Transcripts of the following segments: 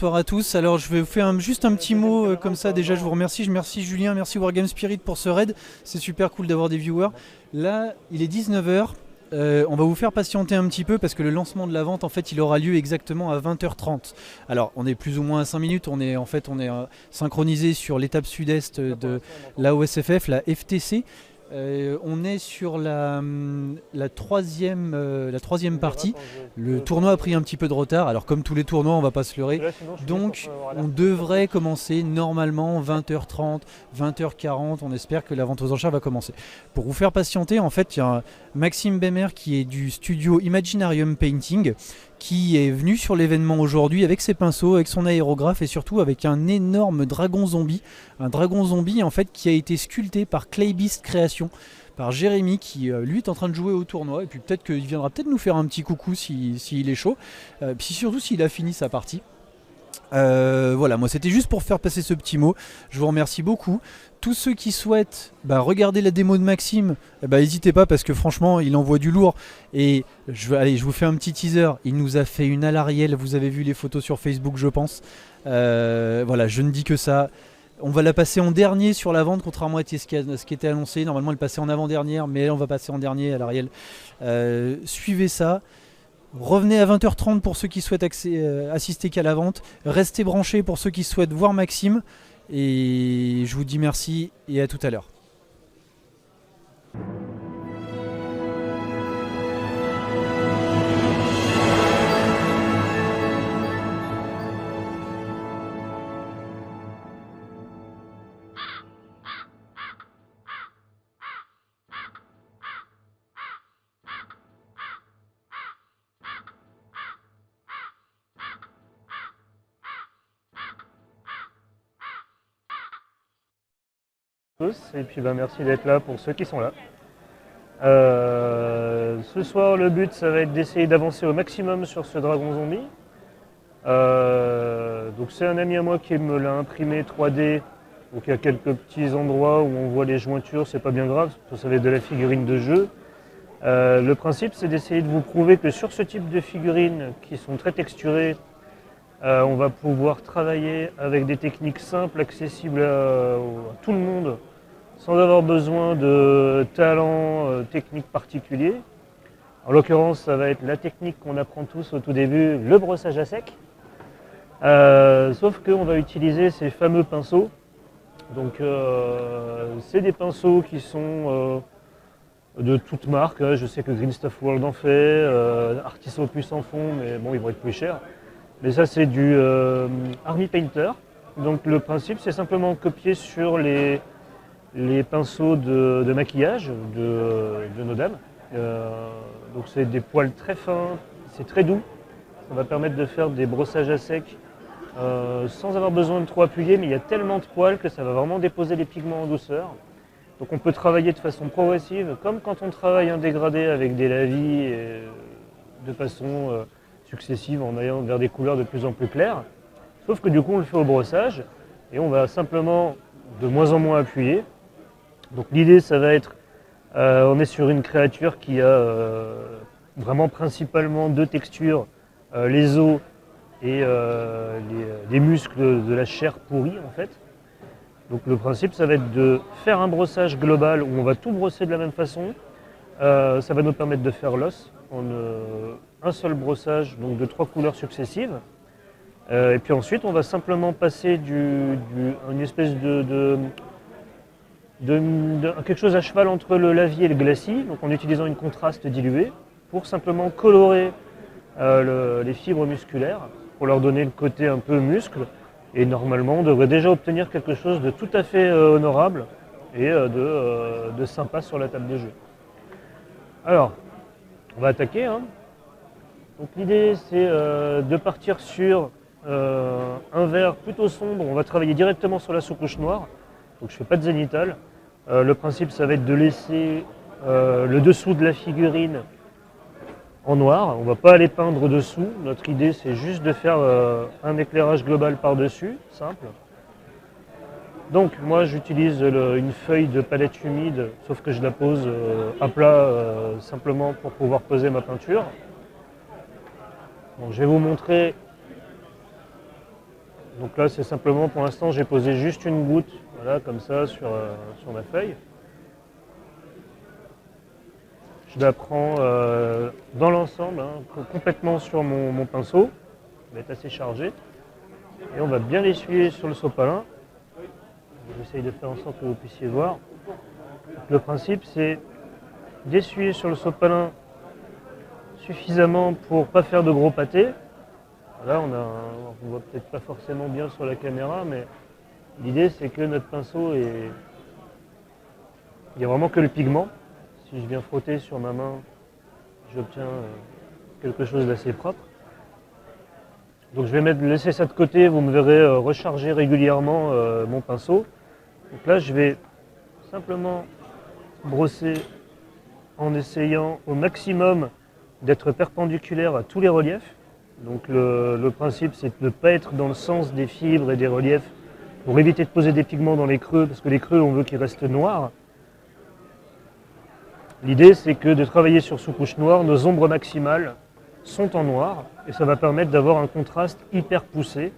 bonsoir à tous. Alors je vais vous faire juste un petit mot comme ça. Déjà je vous remercie, je remercie Julien, merci Wargame Spirit pour ce raid. C'est super cool d'avoir des viewers. Là il est 19h. On va vous faire patienter un petit peu parce que le lancement de la vente en fait il aura lieu exactement à 20h30. Alors on est plus ou moins à 5 minutes, on est synchronisé sur l'étape sud-est de la OSFF, la FTC. On est sur la troisième partie. Le tournoi a pris un petit peu de retard. Alors comme tous les tournois, on va pas se leurrer. Donc on devrait commencer normalement 20h30, 20h40. On espère que la vente aux enchères va commencer. Pour vous faire patienter, en fait, il y a Maxime Bemer qui est du studio Imaginarium Painting qui est venu sur l'événement aujourd'hui avec ses pinceaux, avec son aérographe et surtout avec un énorme dragon zombie. Un dragon zombie en fait qui a été sculpté par Claybeast Création, par Jérémy qui lui est en train de jouer au tournoi et puis peut-être qu'il viendra peut-être nous faire un petit coucou s'il est chaud, puis surtout s'il a fini sa partie. Voilà, moi c'était juste pour faire passer ce petit mot. Je vous remercie beaucoup. Tous ceux qui souhaitent regarder la démo de Maxime, n'hésitez pas parce que franchement il envoie du lourd. Et je vous fais un petit teaser. Il nous a fait une Alarielle, vous avez vu les photos sur Facebook je pense. Voilà, je ne dis que ça. On va la passer en dernier sur la vente, contrairement à ce qui était annoncé. Normalement elle passait en avant-dernière, mais elle on va passer en dernier Alarielle. Suivez ça. Revenez à 20h30 pour ceux qui souhaitent assister qu'à la vente. Restez branchés pour ceux qui souhaitent voir Maxime. Et je vous dis merci et à tout à l'heure. Et puis merci d'être là pour ceux qui sont là. Ce soir le but ça va être d'essayer d'avancer au maximum sur ce dragon zombie. Donc c'est un ami à moi qui me l'a imprimé 3D. Donc il y a quelques petits endroits où on voit les jointures, c'est pas bien grave, ça va être de la figurine de jeu. Le principe c'est d'essayer de vous prouver que sur ce type de figurines qui sont très texturées, on va pouvoir travailler avec des techniques simples, accessibles à tout le monde, sans avoir besoin de talent technique particulier. En l'occurrence, ça va être la technique qu'on apprend tous au tout début, le brossage à sec. Sauf qu'on va utiliser ces fameux pinceaux. Donc c'est des pinceaux qui sont de toutes marques. Je sais que Green Stuff World en fait, Artis Opus en font, mais bon, ils vont être plus chers. Mais ça, c'est du Army Painter. Donc le principe, c'est simplement copier sur les pinceaux de maquillage de nos dames. Donc c'est des poils très fins, c'est très doux. Ça va permettre de faire des brossages à sec sans avoir besoin de trop appuyer, mais il y a tellement de poils que ça va vraiment déposer les pigments en douceur. Donc on peut travailler de façon progressive, comme quand on travaille un dégradé avec des lavis, et de façon successive en allant vers des couleurs de plus en plus claires. Sauf que du coup on le fait au brossage et on va simplement de moins en moins appuyer. Donc l'idée ça va être, on est sur une créature qui a vraiment principalement deux textures, les os et les muscles de la chair pourrie en fait. Donc le principe ça va être de faire un brossage global où on va tout brosser de la même façon. Ça va nous permettre de faire l'os en un seul brossage, donc de 3 couleurs successives. Et puis ensuite on va simplement passer une espèce de quelque chose à cheval entre le lavis et le glacis, donc en utilisant une contraste diluée, pour simplement colorer les fibres musculaires, pour leur donner le côté un peu muscle. Et normalement, on devrait déjà obtenir quelque chose de tout à fait honorable et de sympa sur la table de jeu. Alors, on va attaquer. Donc l'idée, c'est de partir sur un vert plutôt sombre. On va travailler directement sur la sous-couche noire. Donc je ne fais pas de zénithal. Le principe, ça va être de laisser le dessous de la figurine en noir. On ne va pas aller peindre dessous. Notre idée, c'est juste de faire un éclairage global par-dessus, simple. Donc moi, j'utilise une feuille de palette humide, sauf que je la pose à plat simplement pour pouvoir poser ma peinture. Donc, je vais vous montrer Donc là, c'est simplement, pour l'instant, j'ai posé juste une goutte, voilà, comme ça, sur ma feuille. Je la prends dans l'ensemble, hein, complètement sur mon pinceau. Il va être assez chargé. Et on va bien l'essuyer sur le sopalin. J'essaye de faire en sorte que vous puissiez voir. Le principe, c'est d'essuyer sur le sopalin suffisamment pour ne pas faire de gros pâtés. Là, on ne voit peut-être pas forcément bien sur la caméra, mais l'idée, c'est que notre pinceau il n'y a vraiment que le pigment. Si je viens frotter sur ma main, j'obtiens quelque chose d'assez propre. Donc je vais laisser ça de côté, vous me verrez recharger régulièrement mon pinceau. Donc là, je vais simplement brosser en essayant au maximum d'être perpendiculaire à tous les reliefs. Donc le principe, c'est de ne pas être dans le sens des fibres et des reliefs pour éviter de poser des pigments dans les creux, parce que les creux, on veut qu'ils restent noirs. L'idée, c'est que de travailler sur sous-couche noire, nos ombres maximales sont en noir, et ça va permettre d'avoir un contraste hyper poussé,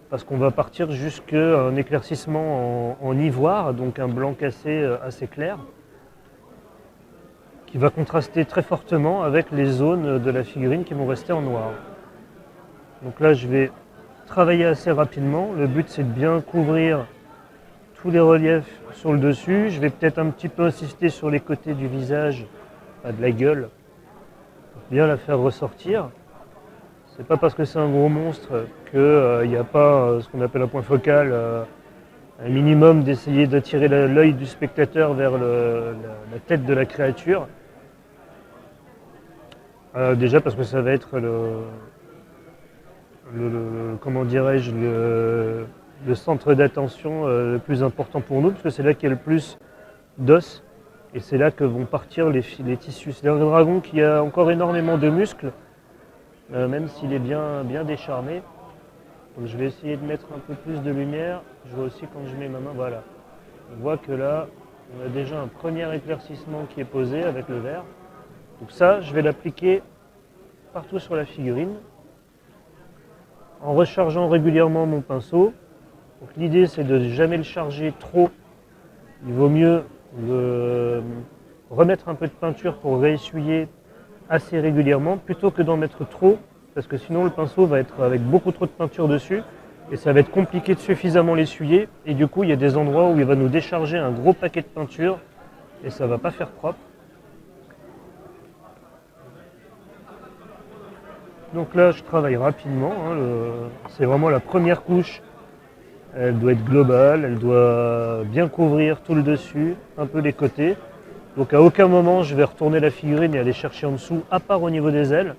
parce qu'on va partir jusqu'à un éclaircissement en ivoire, donc un blanc cassé assez clair, qui va contraster très fortement avec les zones de la figurine qui vont rester en noir. Donc là, je vais travailler assez rapidement. Le but, c'est de bien couvrir tous les reliefs sur le dessus. Je vais peut-être un petit peu insister sur les côtés du visage, de la gueule, pour bien la faire ressortir. C'est pas parce que c'est un gros monstre qu'il n'y a pas ce qu'on appelle un point focal, un minimum d'essayer d'attirer l'œil du spectateur vers la tête de la créature. Déjà parce que ça va être comment dirais-je, le centre d'attention le plus important pour nous, parce que c'est là qu'il y a le plus d'os, et c'est là que vont partir les tissus. C'est un dragon qui a encore énormément de muscles, même s'il est bien décharné. Donc je vais essayer de mettre un peu plus de lumière. Je vois aussi quand je mets ma main, voilà. On voit que là, on a déjà un premier éclaircissement qui est posé avec le vert. Donc ça, je vais l'appliquer partout sur la figurine, en rechargeant régulièrement mon pinceau. Donc l'idée, c'est de ne jamais le charger trop. Il vaut mieux remettre un peu de peinture pour réessuyer assez régulièrement, plutôt que d'en mettre trop, parce que sinon le pinceau va être avec beaucoup trop de peinture dessus, et ça va être compliqué de suffisamment l'essuyer, et du coup il y a des endroits où il va nous décharger un gros paquet de peinture, et ça ne va pas faire propre. Donc là, je travaille rapidement, c'est vraiment la première couche, elle doit être globale, elle doit bien couvrir tout le dessus, un peu les côtés. Donc à aucun moment je vais retourner la figurine et aller chercher en dessous, à part au niveau des ailes.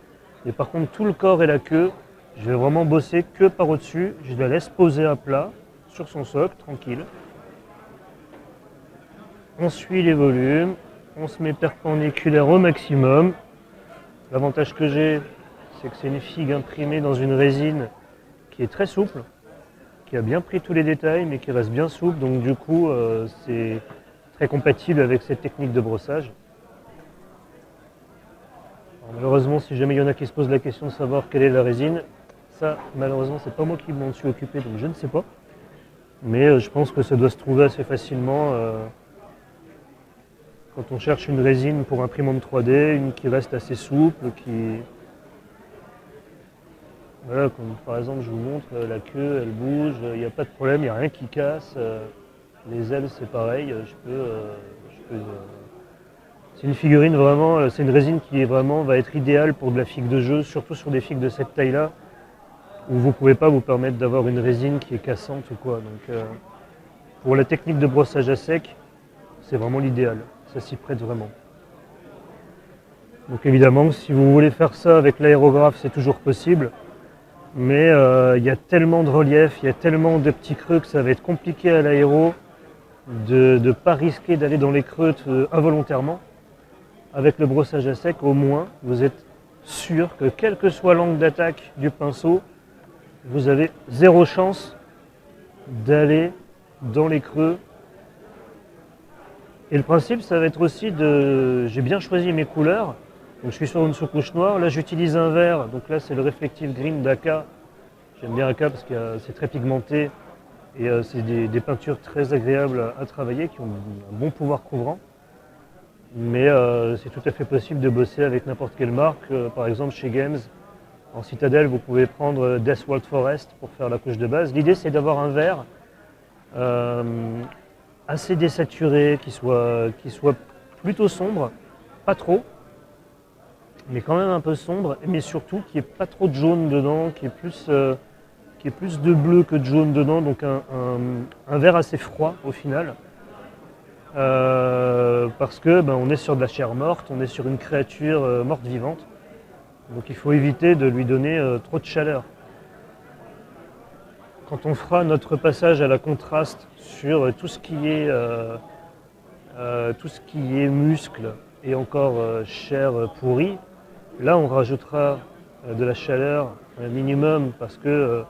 Et par contre tout le corps et la queue, je vais vraiment bosser que par au-dessus, je la laisse poser à plat sur son socle, tranquille. On suit les volumes, on se met perpendiculaire au maximum. L'avantage que j'ai, c'est que c'est une figue imprimée dans une résine qui est très souple, qui a bien pris tous les détails mais qui reste bien souple, donc du coup c'est très compatible avec cette technique de brossage. Alors, malheureusement, si jamais il y en a qui se posent la question de savoir quelle est la résine, ça malheureusement c'est pas moi qui m'en suis occupé, donc je ne sais pas. Mais je pense que ça doit se trouver assez facilement quand on cherche une résine pour imprimante 3D, une qui reste assez souple, qui... Voilà, comme par exemple je vous montre, la queue elle bouge, il n'y a pas de problème, il n'y a rien qui casse. Les ailes c'est pareil, c'est une figurine vraiment, c'est une résine qui est vraiment, va être idéale pour de la figue de jeu, surtout sur des figues de cette taille-là, où vous ne pouvez pas vous permettre d'avoir une résine qui est cassante ou quoi. Donc pour la technique de brossage à sec, c'est vraiment l'idéal, ça s'y prête vraiment. Donc évidemment, si vous voulez faire ça avec l'aérographe, c'est toujours possible. Mais il y a tellement de relief, il y a tellement de petits creux que ça va être compliqué à l'aéro de ne pas risquer d'aller dans les creux involontairement. Avec le brossage à sec, au moins, vous êtes sûr que quel que soit l'angle d'attaque du pinceau, vous avez zéro chance d'aller dans les creux. Et le principe, ça va être aussi de... J'ai bien choisi mes couleurs. Donc je suis sur une sous-couche noire, là j'utilise un vert, donc là c'est le Reflective Green d'Aka J'aime bien Aka parce que c'est très pigmenté et c'est des peintures très agréables à travailler qui ont un bon pouvoir couvrant. Mais c'est tout à fait possible de bosser avec n'importe quelle marque. Par exemple chez Games, en Citadel, vous pouvez prendre Death World Forest pour faire la couche de base. L'idée c'est d'avoir un vert assez désaturé, qui soit plutôt sombre, pas trop, mais quand même un peu sombre, mais surtout qui n'y ait pas trop de jaune dedans, qui est plus de bleu que de jaune dedans, donc un vert assez froid au final. Parce que on est sur de la chair morte, on est sur une créature morte vivante, donc il faut éviter de lui donner trop de chaleur. Quand on fera notre passage à la contraste sur tout ce qui est muscle et encore chair pourrie, là on rajoutera de la chaleur un minimum parce que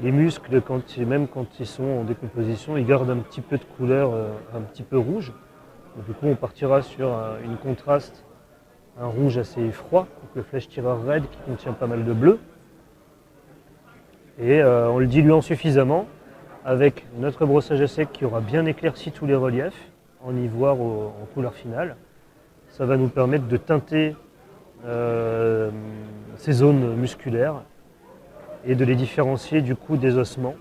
les muscles, même quand ils sont en décomposition, ils gardent un petit peu de couleur un petit peu rouge. Donc, du coup on partira sur une contraste, un rouge assez froid, donc le Flèche Tireur Red qui contient pas mal de bleu. Et en le diluant suffisamment avec notre brossage à sec qui aura bien éclairci tous les reliefs en ivoire en couleur finale. Ça va nous permettre de teinter ces zones musculaires et de les différencier du coup des ossements.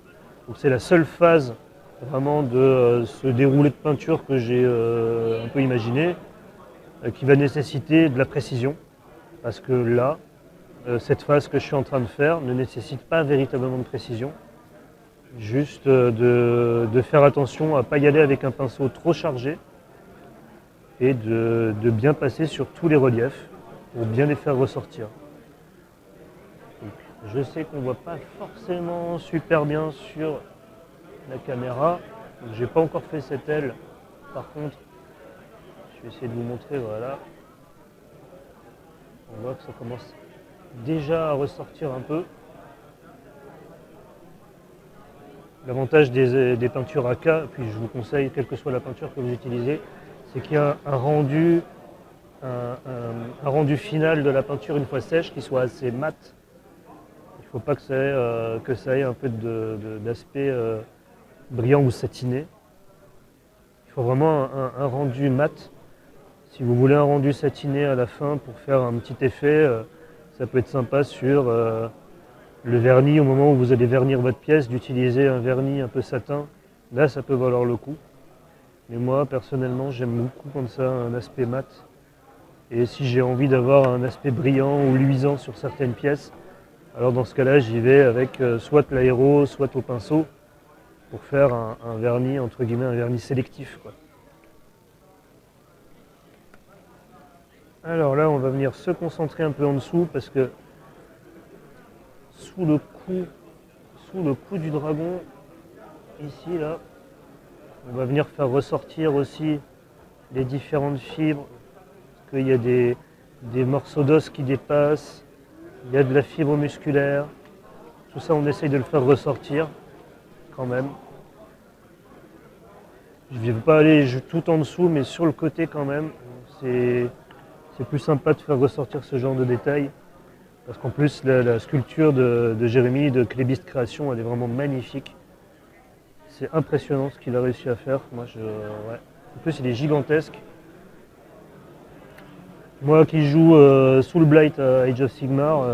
Donc c'est la seule phase vraiment de ce déroulé de peinture que j'ai un peu imaginé qui va nécessiter de la précision parce que là, cette phase que je suis en train de faire ne nécessite pas véritablement de précision, juste de faire attention à ne pas y aller avec un pinceau trop chargé et de bien passer sur tous les reliefs pour bien les faire ressortir. Donc, je sais qu'on ne voit pas forcément super bien sur la caméra, je n'ai pas encore fait cette aile, par contre je vais essayer de vous montrer, voilà, on voit que ça commence déjà à ressortir un peu. L'avantage des peintures Aka, puis je vous conseille, quelle que soit la peinture que vous utilisez, c'est qu'il y a un rendu final de la peinture une fois sèche qui soit assez mat. Il ne faut pas que ça ait un peu d'aspect brillant ou satiné. Il faut vraiment un rendu mat. Si vous voulez un rendu satiné à la fin pour faire un petit effet, ça peut être sympa sur le vernis au moment où vous allez vernir votre pièce, d'utiliser un vernis un peu satin. Là, ça peut valoir le coup. Mais moi, personnellement, j'aime beaucoup comme ça un aspect mat. Et si j'ai envie d'avoir un aspect brillant ou luisant sur certaines pièces, alors dans ce cas-là, j'y vais avec soit l'aéro, soit au pinceau, pour faire un vernis, entre guillemets, un vernis sélectif, quoi. Alors là, on va venir se concentrer un peu en dessous parce que sous le cou du dragon, ici, là, on va venir faire ressortir aussi les différentes fibres, parce qu'il y a des morceaux d'os qui dépassent, il y a de la fibre musculaire, tout ça on essaye de le faire ressortir quand même. Je ne vais pas aller tout en dessous, mais sur le côté quand même, c'est plus sympa de faire ressortir ce genre de détails. Parce qu'en plus, la sculpture de Jérémy, de Clébiste Création, elle est vraiment magnifique. C'est impressionnant ce qu'il a réussi à faire. Ouais. En plus, il est gigantesque. Moi qui joue Soul Blight à Age of Sigmar,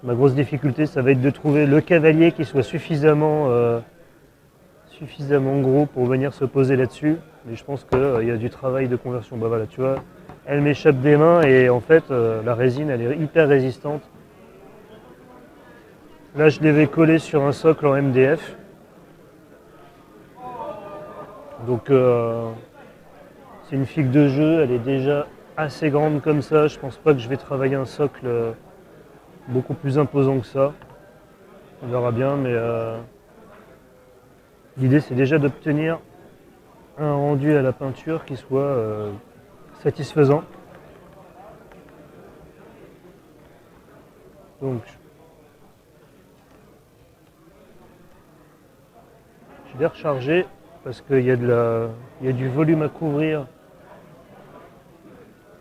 ma grosse difficulté, ça va être de trouver le cavalier qui soit suffisamment gros pour venir se poser là-dessus. Mais je pense qu'il y a du travail de conversion. Bah voilà, tu vois. Elle m'échappe des mains et en fait la résine elle est hyper résistante. Là je l'avais collé sur un socle en MDF. Donc c'est une figue de jeu, elle est déjà assez grande comme ça. Je pense pas que je vais travailler un socle beaucoup plus imposant que ça. On verra bien, mais l'idée c'est déjà d'obtenir un rendu à la peinture qui soit satisfaisant. Donc je vais recharger parce qu'il y a du volume à couvrir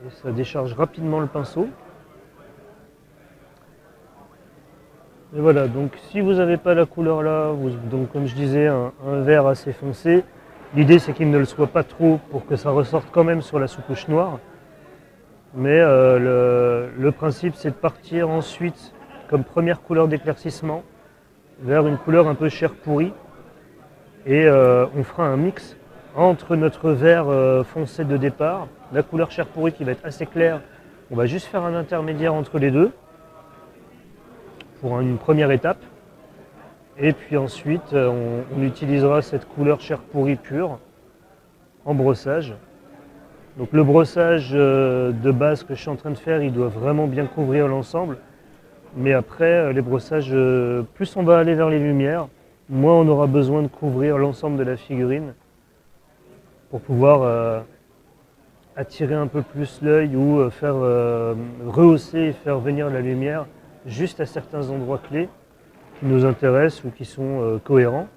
et ça décharge rapidement le pinceau. Et voilà, donc si vous n'avez pas la couleur là, donc comme je disais, un vert assez foncé, l'idée c'est qu'il ne le soit pas trop pour que ça ressorte quand même sur la sous-couche noire. Mais le principe c'est de partir ensuite comme première couleur d'éclaircissement vers une couleur un peu chair pourrie. Et on fera un mix entre notre vert foncé de départ, la couleur chair pourrie qui va être assez claire. On va juste faire un intermédiaire entre les deux pour une première étape. Et puis ensuite, on utilisera cette couleur chair pourrie pure en brossage. Donc le brossage de base que je suis en train de faire, il doit vraiment bien couvrir l'ensemble. Mais après, les brossages, plus on va aller vers les lumières, moins on aura besoin de couvrir l'ensemble de la figurine pour pouvoir attirer un peu plus l'œil ou faire rehausser et faire venir la lumière juste à certains endroits clés qui nous intéressent ou qui sont cohérents.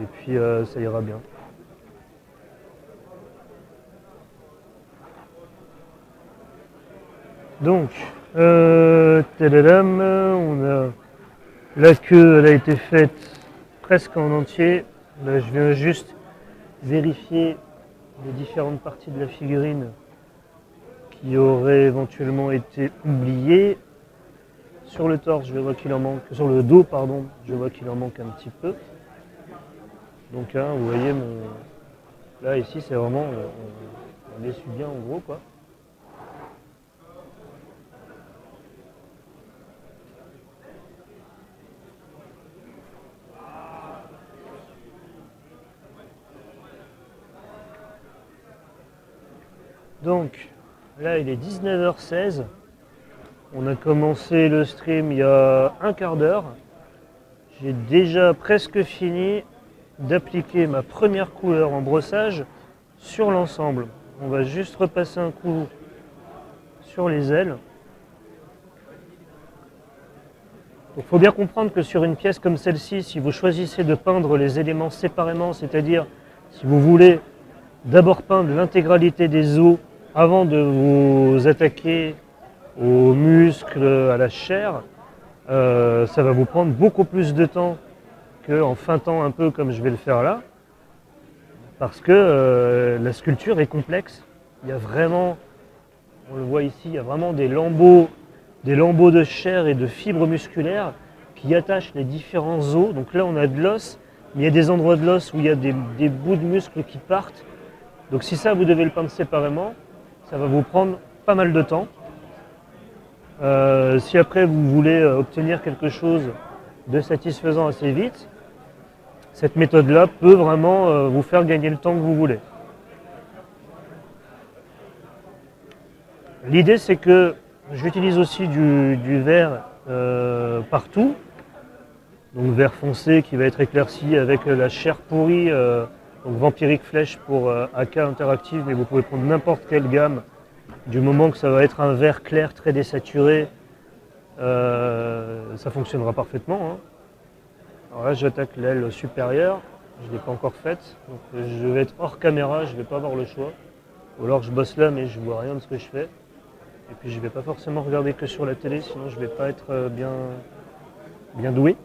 Et puis ça ira bien. Donc, tadadam, la queue elle a été faite presque en entier. Là, je viens juste vérifier les différentes parties de la figurine qui auraient éventuellement été oubliées. Sur le torse, je vois qu'il en manque, sur le dos, pardon, je vois qu'il en manque un petit peu. Donc, hein, vous voyez, là ici, c'est vraiment, on essuie bien en gros, quoi. Donc là il est 19h16, on a commencé le stream il y a un quart d'heure. J'ai déjà presque fini d'appliquer ma première couleur en brossage sur l'ensemble. On va juste repasser un coup sur les ailes. Il faut bien comprendre que sur une pièce comme celle-ci, si vous choisissez de peindre les éléments séparément, c'est-à-dire si vous voulez d'abord peindre l'intégralité des os avant de vous attaquer aux muscles, à la chair, ça va vous prendre beaucoup plus de temps qu'en feintant un peu comme je vais le faire là, parce que la sculpture est complexe. Il y a vraiment, on le voit ici, il y a vraiment des lambeaux de chair et de fibres musculaires qui attachent les différents os. Donc là on a de l'os, mais il y a des endroits de l'os où il y a des bouts de muscles qui partent. Donc si ça vous devez le peindre séparément, ça va vous prendre pas mal de temps. Si après vous voulez obtenir quelque chose de satisfaisant assez vite, cette méthode-là peut vraiment vous faire gagner le temps que vous voulez. L'idée c'est que j'utilise aussi du vert partout, donc vert foncé qui va être éclairci avec la chair pourrie, donc Vampiric Flèche pour AK Interactive, mais vous pouvez prendre n'importe quelle gamme, du moment que ça va être un vert clair très désaturé, ça fonctionnera parfaitement. Hein. Alors là j'attaque l'aile supérieure, je ne l'ai pas encore faite, donc je vais être hors caméra, je ne vais pas avoir le choix, ou alors je bosse là mais je ne vois rien de ce que je fais. Et puis je ne vais pas forcément regarder que sur la télé, sinon je ne vais pas être bien doué.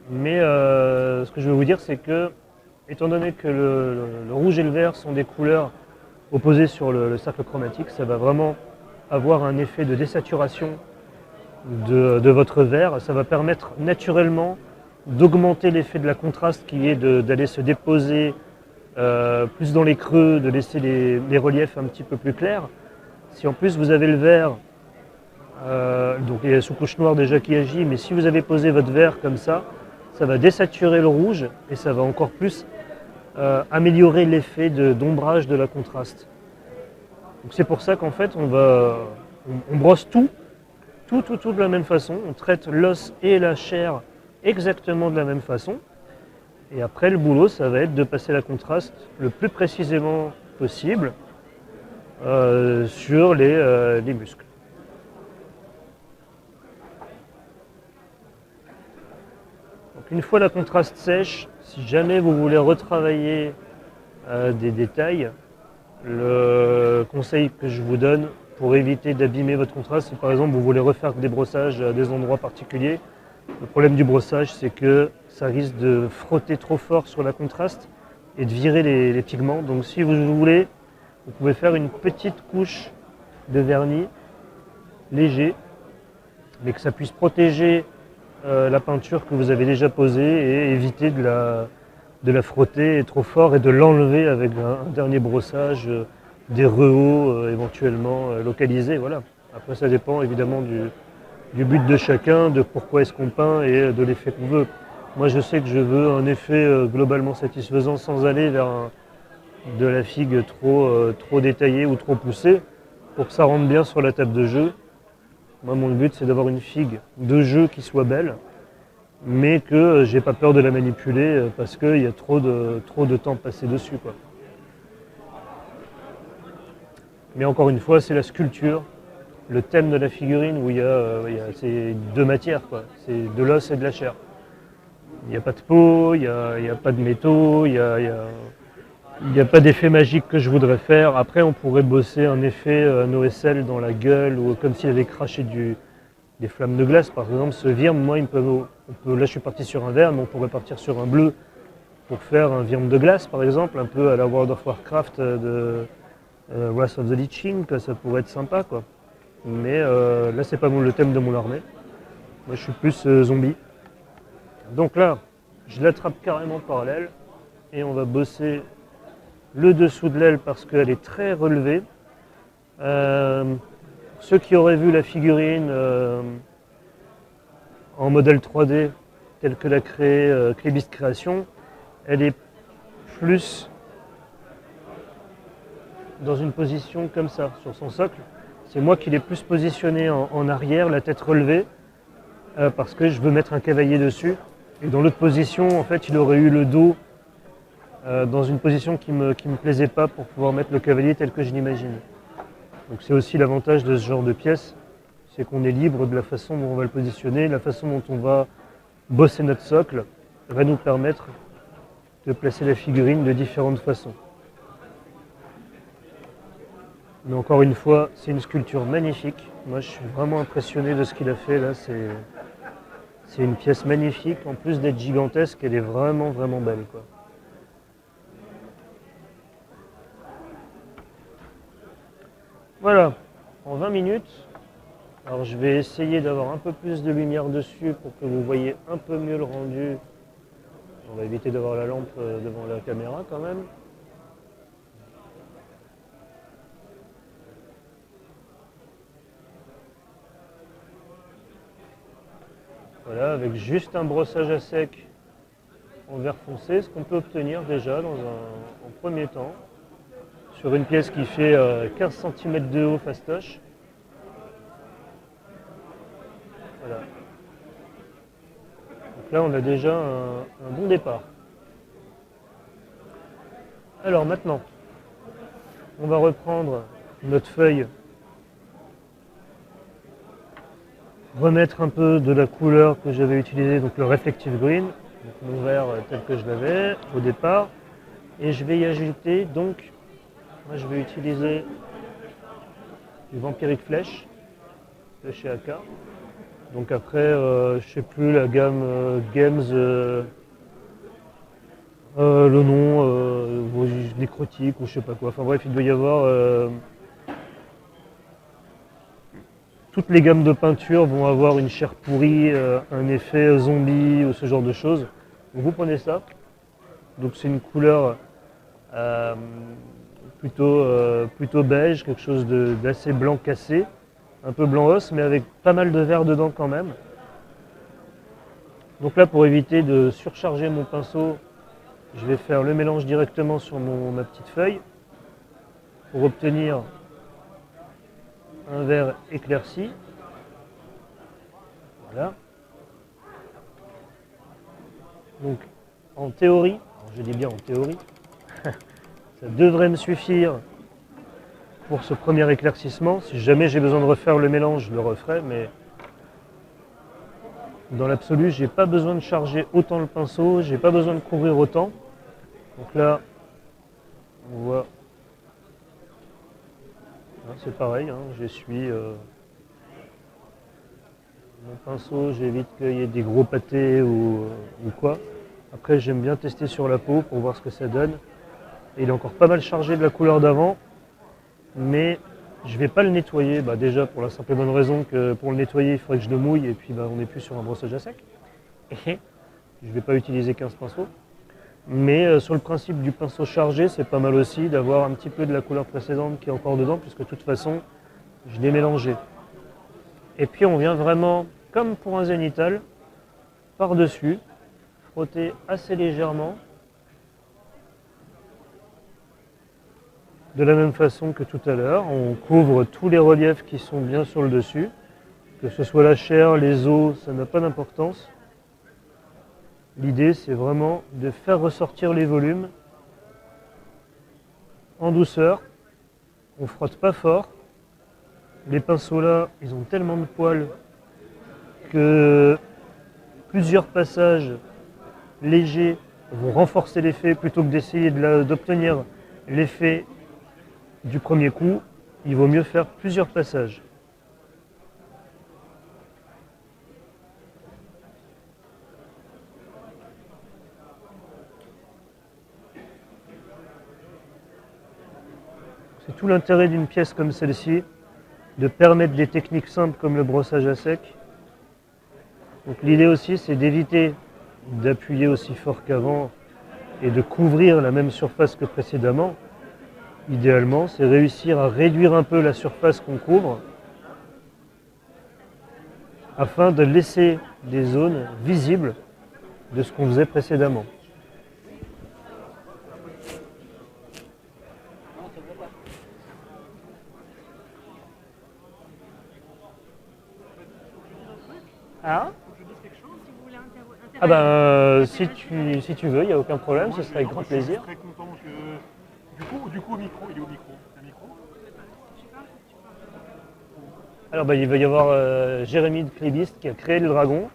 Mais ce que je veux vous dire, c'est que, étant donné que le rouge et le vert sont des couleurs opposées sur le cercle chromatique, ça va vraiment avoir un effet de désaturation de votre vert. Ça va permettre naturellement d'augmenter l'effet de la contraste qui est d'aller se déposer plus dans les creux, de laisser les reliefs un petit peu plus clairs. Si en plus vous avez le vert, donc il y a la sous-couche noire déjà qui agit, mais si vous avez posé votre vert comme ça va désaturer le rouge et ça va encore plus améliorer l'effet d'ombrage de la contraste. Donc c'est pour ça qu'en fait on brosse tout de la même façon, on traite l'os et la chair exactement de la même façon. Et après le boulot ça va être de passer la contraste le plus précisément possible sur les muscles. Donc une fois la contraste sèche, si jamais vous voulez retravailler des détails, le conseil que je vous donne, pour éviter d'abîmer votre contraste. Si par exemple vous voulez refaire des brossages à des endroits particuliers, le problème du brossage c'est que ça risque de frotter trop fort sur la contraste et de virer les pigments. Donc si vous voulez, vous pouvez faire une petite couche de vernis léger, mais que ça puisse protéger la peinture que vous avez déjà posée et éviter de la frotter trop fort et de l'enlever avec un dernier brossage, des rehauts éventuellement localisés. Voilà. Après ça dépend évidemment du but de chacun, de pourquoi est-ce qu'on peint et de l'effet qu'on veut. Moi je sais que je veux un effet globalement satisfaisant sans aller vers de la figue trop détaillée ou trop poussée pour que ça rentre bien sur la table de jeu. Moi mon but c'est d'avoir une figue de jeu qui soit belle, mais que j'ai pas peur de la manipuler parce qu'il y a trop de temps passé dessus, quoi. Mais encore une fois, c'est la sculpture, le thème de la figurine où c'est deux matières, quoi. C'est de l'os et de la chair. Il n'y a pas de peau, il n'y a pas de métaux, il n'y a pas d'effet magique que je voudrais faire. Après, on pourrait bosser un effet Noécel dans la gueule ou comme s'il avait craché des flammes de glace. Par exemple, ce virme, moi, là je suis parti sur un vert, mais on pourrait partir sur un bleu pour faire un virme de glace, par exemple, un peu à la World of Warcraft de Wrath of the Lich King, que ça pourrait être sympa, quoi. Mais là, c'est pas le thème de mon armée. Moi, je suis plus zombie. Donc là, je l'attrape carrément par l'aile et on va bosser le dessous de l'aile parce qu'elle est très relevée. Ceux qui auraient vu la figurine en modèle 3D tel que l'a créé Klebist Création, elle est plus dans une position comme ça, sur son socle. C'est moi qui l'ai plus positionné en arrière, la tête relevée, parce que je veux mettre un cavalier dessus. Et dans l'autre position, en fait, il aurait eu le dos dans une position qui me plaisait pas pour pouvoir mettre le cavalier tel que je l'imagine. Donc c'est aussi l'avantage de ce genre de pièce, c'est qu'on est libre de la façon dont on va le positionner, la façon dont on va bosser notre socle va nous permettre de placer la figurine de différentes façons. Mais encore une fois, c'est une sculpture magnifique. Moi, je suis vraiment impressionné de ce qu'il a fait là. C'est une pièce magnifique. En plus d'être gigantesque, elle est vraiment, vraiment belle, quoi. Voilà, en 20 minutes. Alors, je vais essayer d'avoir un peu plus de lumière dessus pour que vous voyez un peu mieux le rendu. On va éviter d'avoir la lampe devant la caméra quand même. Voilà, avec juste un brossage à sec en vert foncé, ce qu'on peut obtenir déjà en premier temps sur une pièce qui fait 15 cm de haut fastoche. Voilà. Donc là, on a déjà un bon départ. Alors maintenant, on va reprendre notre feuille, remettre un peu de la couleur que j'avais utilisée, donc le Reflective Green, donc mon vert tel que je l'avais au départ, et je vais y ajouter, donc moi je vais utiliser du Vampiric Flèche de chez AK. Donc après, je sais plus la gamme Games, le nom, nécrotique ou je sais pas quoi. Enfin bref, il doit y avoir toutes les gammes de peinture vont avoir une chair pourrie, un effet zombie ou ce genre de choses. Donc vous prenez ça. Donc c'est une couleur plutôt beige, quelque chose d'assez blanc cassé, un peu blanc os, mais avec pas mal de vert dedans quand même. Donc là, pour éviter de surcharger mon pinceau, je vais faire le mélange directement sur ma petite feuille pour obtenir un vert éclairci. Voilà. Donc en théorie, alors je dis bien en théorie, ça devrait me suffire pour ce premier éclaircissement. Si jamais j'ai besoin de refaire le mélange, je le referai, mais dans l'absolu, j'ai pas besoin de charger autant le pinceau, j'ai pas besoin de couvrir autant. Donc là, on voit Hein, c'est pareil, hein, j'essuie mon pinceau, j'évite qu'il y ait des gros pâtés ou quoi. Après, j'aime bien tester sur la peau pour voir ce que ça donne. Et il est encore pas mal chargé de la couleur d'avant, mais je ne vais pas le nettoyer. Bah, déjà, pour la simple et bonne raison que pour le nettoyer, il faudrait que je le mouille et puis bah, on n'est plus sur un brossage à sec. Et je ne vais pas utiliser 15 pinceaux. Mais sur le principe du pinceau chargé, c'est pas mal aussi d'avoir un petit peu de la couleur précédente qui est encore dedans, puisque de toute façon, je l'ai mélangé. Et puis on vient vraiment, comme pour un zénithal, par-dessus, frotter assez légèrement, de la même façon que tout à l'heure. On couvre tous les reliefs qui sont bien sur le dessus, que ce soit la chair, les os, ça n'a pas d'importance. L'idée, c'est vraiment de faire ressortir les volumes en douceur. On ne frotte pas fort. Les pinceaux là, ils ont tellement de poils que plusieurs passages légers vont renforcer l'effet plutôt que d'essayer d'obtenir l'effet du premier coup. Il vaut mieux faire plusieurs passages. C'est tout l'intérêt d'une pièce comme celle-ci, de permettre des techniques simples comme le brossage à sec. Donc l'idée aussi, c'est d'éviter d'appuyer aussi fort qu'avant et de couvrir la même surface que précédemment. Idéalement, c'est réussir à réduire un peu la surface qu'on couvre afin de laisser des zones visibles de ce qu'on faisait précédemment. Ah, si tu veux, il n'y a aucun problème, ce serait avec grand plaisir. Je suis très content que... Du coup, au micro, il est au micro. Un micro. Alors bah, il va y avoir Jérémy de Clébiste qui a créé le dragon,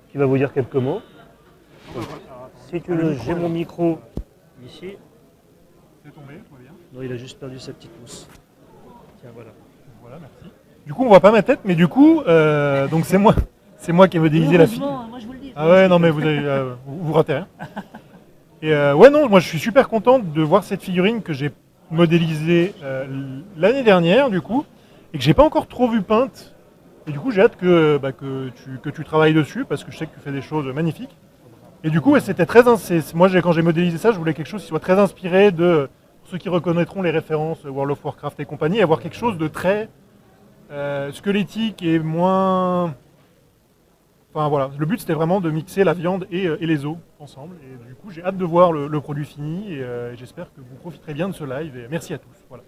qui va vous dire quelques mots. Donc, si tu veux, j'ai mon micro ici. C'est tombé, tout va bien. Non, il a juste perdu sa petite mousse. Tiens, voilà. Voilà, merci. Du coup, on voit pas ma tête, mais du coup, donc c'est moi qui ai modélisé la fille. Moi je vous le dis. Ah ouais, non mais vous ratez rien. Et ouais, non, moi je suis super content de voir cette figurine que j'ai modélisée l'année dernière, du coup, et que j'ai pas encore trop vu peinte. Et du coup, j'ai hâte que tu travailles dessus, parce que je sais que tu fais des choses magnifiques. Et du coup, ouais, c'était moi, quand j'ai modélisé ça, je voulais quelque chose qui soit très inspiré de pour ceux qui reconnaîtront les références World of Warcraft et compagnie, avoir quelque chose de très squelettique et moins... Enfin voilà, le but c'était vraiment de mixer la viande et les os ensemble. Et du coup, j'ai hâte de voir le produit fini et j'espère que vous profiterez bien de ce live. Et merci à tous. Voilà.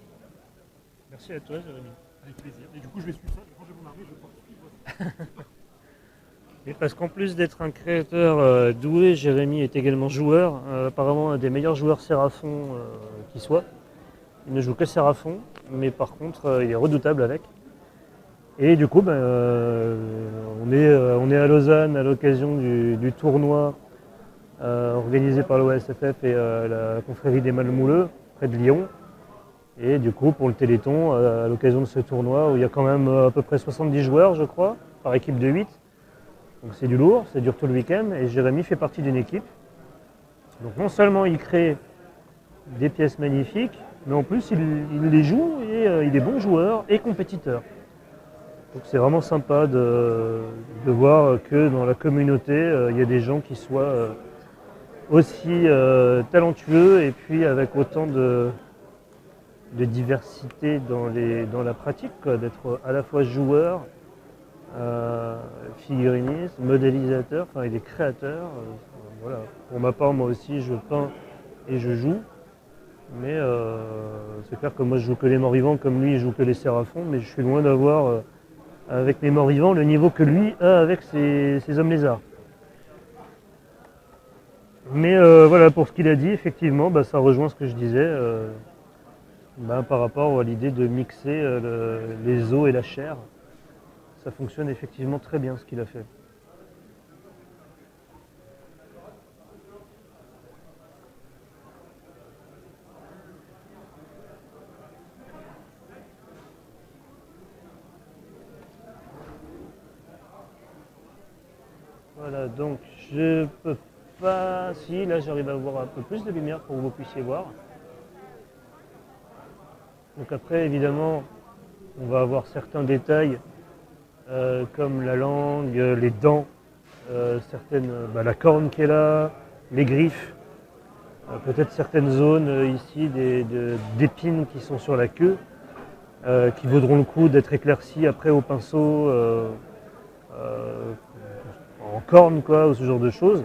Merci à toi, Jérémy. Avec plaisir. Et du coup, je vais suivre ça, je vais ranger mon armée, je vais pouvoir suivre. Et parce qu'en plus d'être un créateur doué, Jérémy est également joueur, apparemment un des meilleurs joueurs Séraphon qui soit. Il ne joue que Séraphon, mais par contre il est redoutable avec. Et du coup, on est à Lausanne à l'occasion du tournoi organisé par l'OSFF et la confrérie des Malmouleux, près de Lyon. Et du coup, pour le Téléthon, à l'occasion de ce tournoi, où il y a quand même à peu près 70 joueurs, je crois, par équipe de 8. Donc c'est du lourd, ça dure tout le week-end, et Jérémy fait partie d'une équipe. Donc non seulement il crée des pièces magnifiques, mais en plus il les joue et il est bon joueur et compétiteur. Donc c'est vraiment sympa de voir que dans la communauté, il y a des gens qui soient aussi talentueux et puis avec autant de diversité dans la pratique, d'être à la fois joueur, figuriniste, modélisateur, enfin il est créateur. Voilà. Pour ma part, moi aussi je peins et je joue. Mais c'est clair que moi je joue que les morts vivants comme lui il joue que les séraphons, mais je suis loin d'avoir avec les morts vivants le niveau que lui a avec ses hommes lézards. Mais voilà, pour ce qu'il a dit, effectivement, ça rejoint ce que je disais par rapport à l'idée de mixer les os et la chair. Ça fonctionne effectivement très bien ce qu'il a fait. Donc je peux pas... Si, là j'arrive à avoir un peu plus de lumière pour que vous puissiez voir. Donc après évidemment on va avoir certains détails comme la langue, les dents, la corne qui est là, les griffes, peut-être certaines zones ici d'épines qui sont sur la queue, qui vaudront le coup d'être éclaircies après au pinceau en corne quoi, ou ce genre de choses.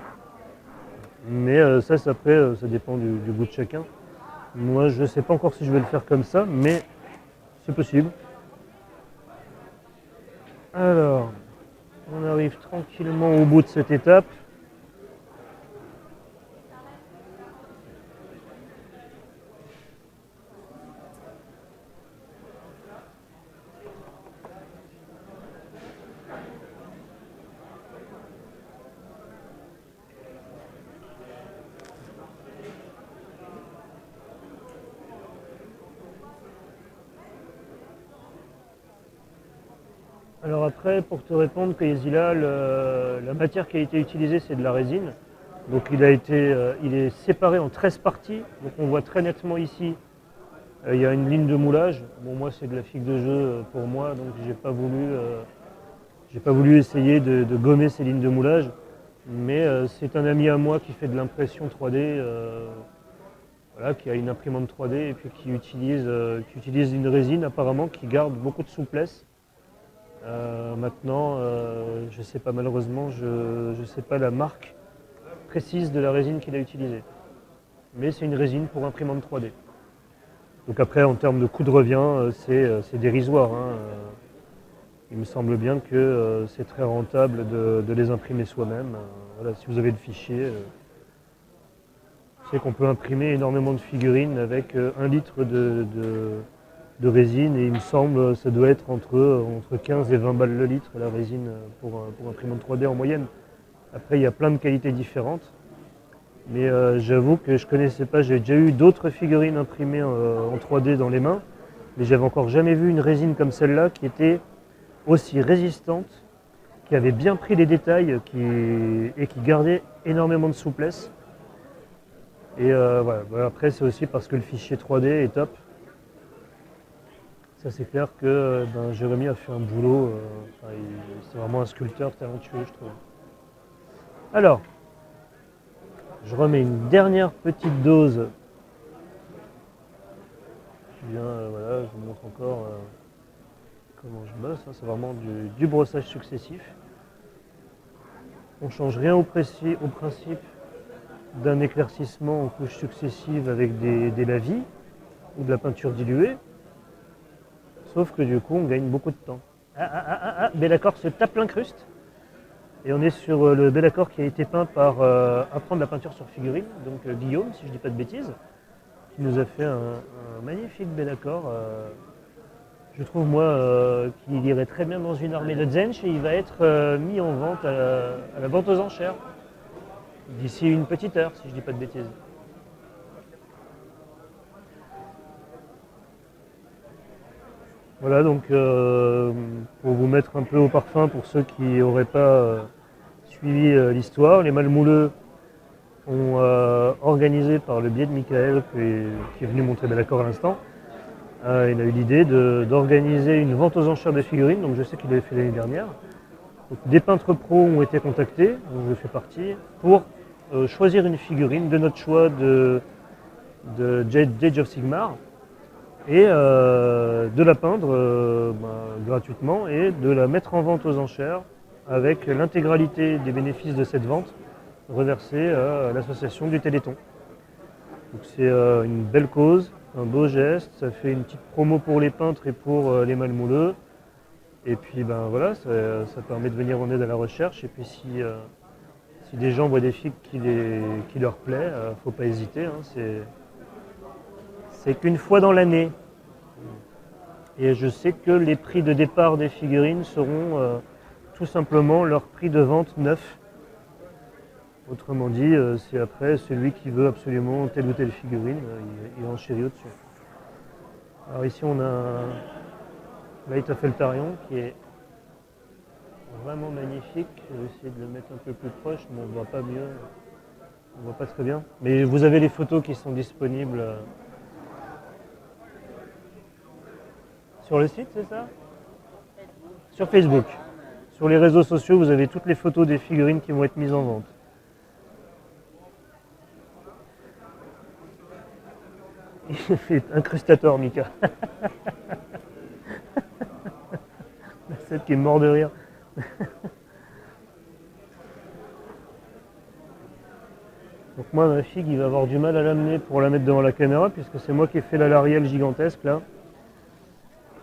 Mais ça après ça dépend du goût de chacun. Moi je ne sais pas encore si je vais le faire comme ça, mais c'est possible. Alors, on arrive tranquillement au bout de cette étape. Alors après, pour te répondre, Kayezila, la matière qui a été utilisée, c'est de la résine. Donc il est séparé en 13 parties. Donc on voit très nettement ici, il y a une ligne de moulage. Bon, moi c'est de la figue de jeu pour moi, donc j'ai pas voulu essayer de gommer ces lignes de moulage. Mais c'est un ami à moi qui fait de l'impression 3D, voilà, qui a une imprimante 3D et puis qui utilise une résine apparemment qui garde beaucoup de souplesse. Maintenant, je ne sais pas, malheureusement, je ne sais pas la marque précise de la résine qu'il a utilisée. Mais c'est une résine pour imprimante 3D. Donc après, en termes de coût de revient, c'est dérisoire. Hein. Il me semble bien que c'est très rentable de les imprimer soi-même. Voilà, si vous avez le fichier, c'est qu'on peut imprimer énormément de figurines avec 1 litre de résine et il me semble ça doit être entre 15 et 20 balles le litre la résine pour imprimante 3D en moyenne. Après il y a plein de qualités différentes, mais j'avoue que je connaissais pas, j'ai déjà eu d'autres figurines imprimées en 3D dans les mains, mais j'avais encore jamais vu une résine comme celle-là qui était aussi résistante, qui avait bien pris les détails et qui gardait énormément de souplesse. Et voilà. Après c'est aussi parce que le fichier 3D est top. Ça c'est clair que Jérémy a fait un boulot, c'est vraiment un sculpteur talentueux je trouve. Alors, je remets une dernière petite dose. Voilà, je vous montre encore comment je bosse, hein, c'est vraiment du brossage successif. On ne change rien au principe d'un éclaircissement en couches successives avec des lavis ou de la peinture diluée. Sauf que du coup, on gagne beaucoup de temps. Bellacore se tape l'incruste. Et on est sur le Bellacore qui a été peint par Apprendre la peinture sur figurine, donc Guillaume, si je ne dis pas de bêtises, qui nous a fait un magnifique Bellacore. Je trouve, moi, qu'il irait très bien dans une armée de Zench et il va être mis en vente à la vente aux enchères d'ici une petite heure, si je ne dis pas de bêtises. Voilà, donc pour vous mettre un peu au parfum, pour ceux qui n'auraient pas suivi l'histoire, les Malmouleux ont organisé par le biais de Michael, qui est venu montrer Bellacore à l'instant, il a eu l'idée d'organiser une vente aux enchères de figurines, donc je sais qu'il l'avait fait l'année dernière. Donc, des peintres pros ont été contactés, dont je fais partie, pour choisir une figurine de notre choix de Age of Sigmar, et de la peindre gratuitement et de la mettre en vente aux enchères avec l'intégralité des bénéfices de cette vente reversés à l'association du Téléthon. Donc c'est une belle cause, un beau geste, ça fait une petite promo pour les peintres et pour les Malmouleux. Et puis voilà, ça permet de venir en aide à la recherche. Et puis si des gens voient des figues qui leur plaît, faut pas hésiter. Hein, c'est qu'une fois dans l'année. Et je sais que les prix de départ des figurines seront tout simplement leur prix de vente neuf. Autrement dit, c'est après celui qui veut absolument telle ou telle figurine, il enchérit au-dessus. Alors ici on a Light of Eltarion qui est vraiment magnifique. Je vais essayer de le mettre un peu plus proche, mais on ne voit pas mieux. On ne voit pas très bien. Mais vous avez les photos qui sont disponibles sur le site, c'est ça? Sur Facebook. Sur les réseaux sociaux, vous avez toutes les photos des figurines qui vont être mises en vente. Il fait incrustateur, Mika. Celle qui est mort de rire. Donc moi, ma figue, il va avoir du mal à l'amener pour la mettre devant la caméra, puisque c'est moi qui ai fait la larielle gigantesque, là.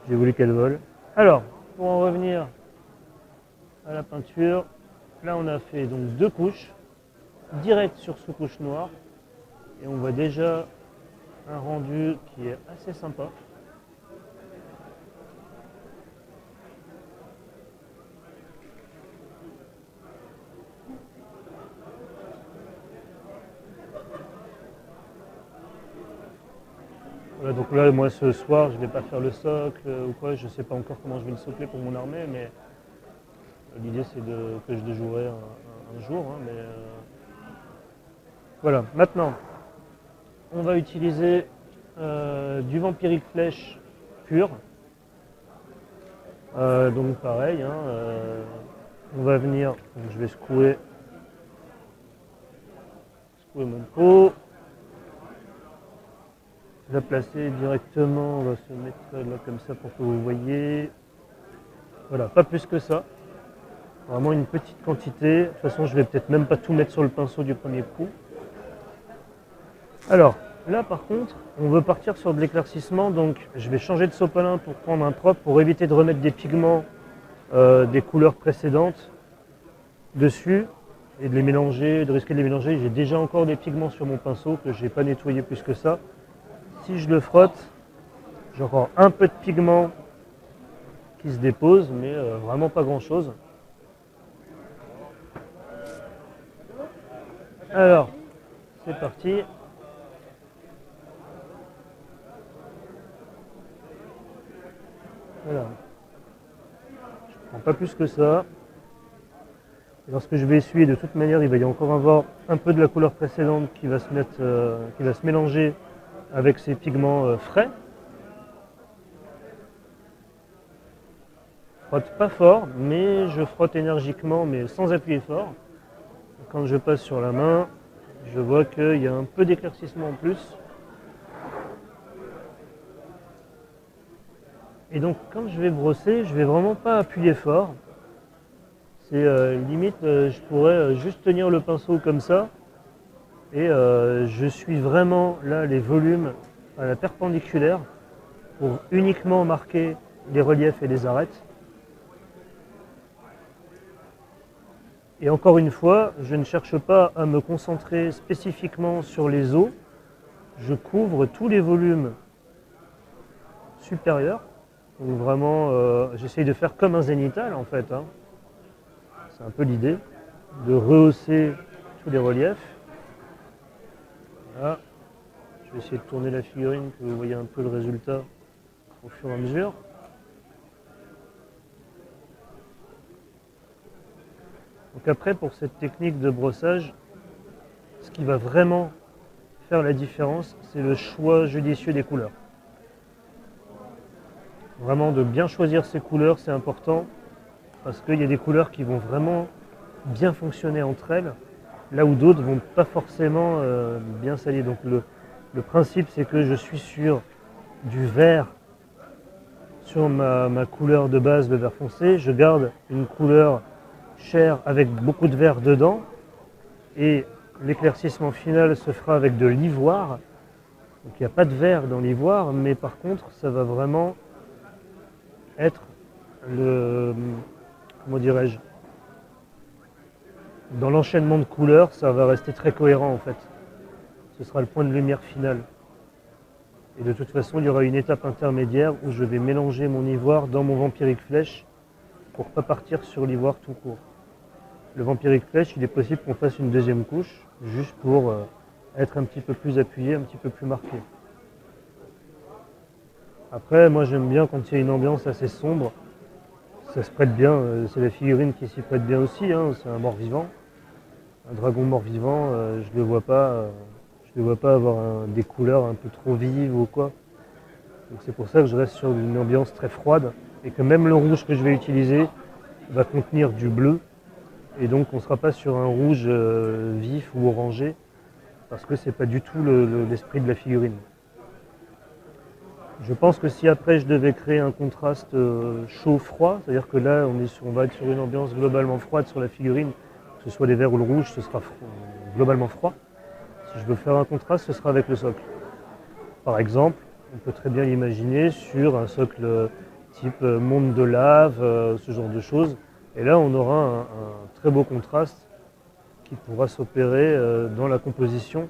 J'ai voulu qu'elle vole. Alors, pour en revenir à la peinture, là on a fait donc 2 couches, direct sur sous-couche noire, et on voit déjà un rendu qui est assez sympa. Voilà, donc là, moi ce soir, je ne vais pas faire le socle ou quoi, je ne sais pas encore comment je vais le socler pour mon armée, mais l'idée c'est que je le jouerai un jour. Hein, mais voilà, maintenant, on va utiliser du Vampiric Flèche pur. Donc pareil, hein, on va venir, donc je vais secouer mon pot. La placer directement, on va se mettre là comme ça pour que vous voyez. Voilà, pas plus que ça. Vraiment une petite quantité. De toute façon, je vais peut-être même pas tout mettre sur le pinceau du premier coup. Alors, là par contre, on veut partir sur de l'éclaircissement, donc je vais changer de sopalin pour prendre un propre, pour éviter de remettre des pigments des couleurs précédentes dessus et de les mélanger, de risquer de les mélanger. J'ai déjà encore des pigments sur mon pinceau que je n'ai pas nettoyé plus que ça. Si je le frotte, j'ai encore un peu de pigment qui se dépose, mais vraiment pas grand chose. Alors, c'est parti. Voilà. Je ne prends pas plus que ça. Et lorsque je vais essuyer, de toute manière, il va y encore avoir un peu de la couleur précédente qui va se mettre, qui va se mélanger avec ces pigments frais. Je frotte pas fort, mais je frotte énergiquement, mais sans appuyer fort. Quand je passe sur la main, je vois qu'il y a un peu d'éclaircissement en plus. Et donc quand je vais brosser, je vais vraiment pas appuyer fort. C'est limite, je pourrais juste tenir le pinceau comme ça. Et je suis vraiment là les volumes à la perpendiculaire pour uniquement marquer les reliefs et les arêtes. Et encore une fois, je ne cherche pas à me concentrer spécifiquement sur les os. Je couvre tous les volumes supérieurs. Donc vraiment, j'essaye de faire comme un zénithal en fait. Hein. C'est un peu l'idée de rehausser tous les reliefs. Voilà. Je vais essayer de tourner la figurine, que vous voyez un peu le résultat au fur et à mesure. Donc après, pour cette technique de brossage, ce qui va vraiment faire la différence, c'est le choix judicieux des couleurs. Vraiment de bien choisir ces couleurs, c'est important, parce qu'il y a des couleurs qui vont vraiment bien fonctionner entre elles, là où d'autres ne vont pas forcément bien s'allier. Donc le principe, c'est que je suis sur du vert sur ma couleur de base, le vert foncé. Je garde une couleur chair avec beaucoup de vert dedans. Et l'éclaircissement final se fera avec de l'ivoire. Donc il n'y a pas de vert dans l'ivoire, mais par contre, ça va vraiment être le... Comment dirais-je? Dans l'enchaînement de couleurs, ça va rester très cohérent en fait. Ce sera le point de lumière final. Et de toute façon, il y aura une étape intermédiaire où je vais mélanger mon ivoire dans mon Vampiric Flèche pour ne pas partir sur l'ivoire tout court. Le Vampiric Flèche, il est possible qu'on fasse une deuxième couche, juste pour être un petit peu plus appuyé, un petit peu plus marqué. Après, moi j'aime bien quand il y a une ambiance assez sombre. Ça se prête bien, c'est la figurine qui s'y prête bien aussi, hein, c'est un mort-vivant. Un dragon mort-vivant, je ne le vois pas avoir des couleurs un peu trop vives ou quoi. Donc c'est pour ça que je reste sur une ambiance très froide et que même le rouge que je vais utiliser va contenir du bleu. Et donc on ne sera pas sur un rouge vif ou orangé parce que c'est pas du tout l'esprit de la figurine. Je pense que si après je devais créer un contraste chaud-froid, c'est-à-dire que là on va être sur une ambiance globalement froide sur la figurine, que ce soit les verts ou le rouge, ce sera globalement froid. Si je veux faire un contraste, ce sera avec le socle. Par exemple, on peut très bien l'imaginer sur un socle type monde de lave, ce genre de choses. Et là on aura un très beau contraste qui pourra s'opérer dans la composition.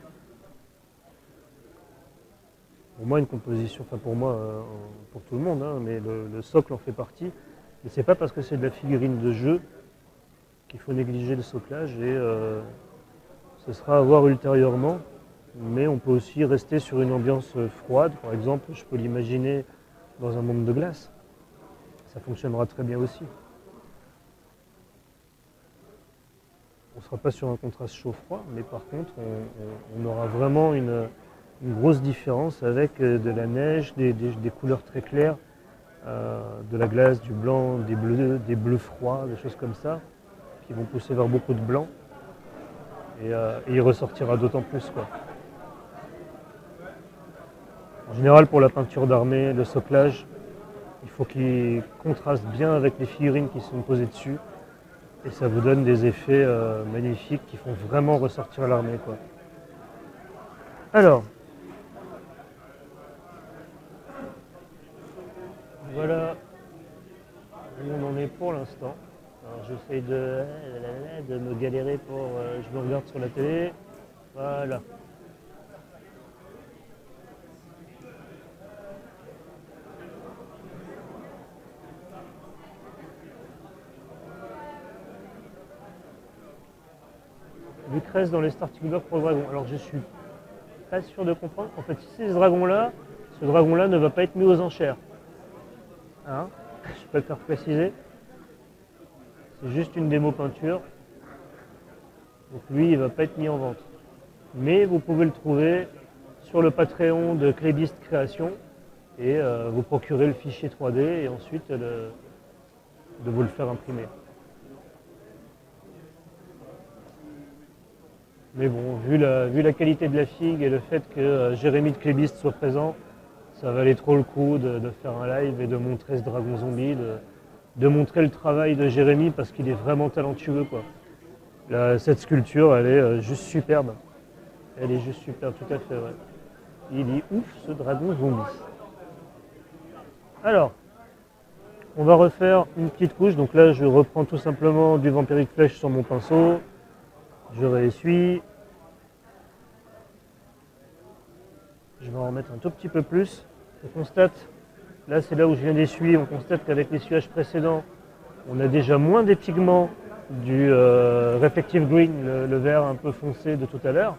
Pour moi, une composition, enfin pour moi, pour tout le monde, hein, mais le socle en fait partie. Mais c'est pas parce que c'est de la figurine de jeu qu'il faut négliger le soclage et ce sera à voir ultérieurement. Mais on peut aussi rester sur une ambiance froide. Par exemple, je peux l'imaginer dans un monde de glace. Ça fonctionnera très bien aussi. On ne sera pas sur un contraste chaud-froid, mais par contre, on aura vraiment une grosse différence avec de la neige, des couleurs très claires, de la glace, du blanc, des bleus froids, des choses comme ça, qui vont pousser vers beaucoup de blanc. Et il ressortira d'autant plus, quoi. En général, pour la peinture d'armée, le soclage, il faut qu'il contraste bien avec les figurines qui sont posées dessus. Et ça vous donne des effets magnifiques qui font vraiment ressortir l'armée, quoi. Alors, voilà où on en est pour l'instant. Alors j'essaye de me galérer pour... je me regarde sur la télé. Voilà. Lucrèce dans les starting blocks pour le dragon. Alors je suis pas sûr de comprendre. En fait, si c'est ce dragon-là ne va pas être mis aux enchères. Hein, je préfère préciser. C'est juste une démo peinture. Donc lui, il ne va pas être mis en vente. Mais vous pouvez le trouver sur le Patreon de Clébist Création et vous procurer le fichier 3D et ensuite de vous le faire imprimer. Mais bon, vu la qualité de la figue et le fait que Jérémy de Clébist soit présent, ça valait trop le coup de faire un live et de montrer ce dragon zombie, de montrer le travail de Jérémy parce qu'il est vraiment talentueux, quoi. Là, cette sculpture, elle est juste superbe. Elle est juste superbe, tout à fait, ouais. Il est ouf, ce dragon zombie. Alors, on va refaire une petite couche. Donc là, je reprends tout simplement du Vampiric Flesh sur mon pinceau. Je réessuie. Je vais en remettre un tout petit peu plus. On constate, là c'est là où je viens d'essuyer, on constate qu'avec l'essuyage précédent, on a déjà moins des pigments du Reflective Green, le vert un peu foncé de tout à l'heure.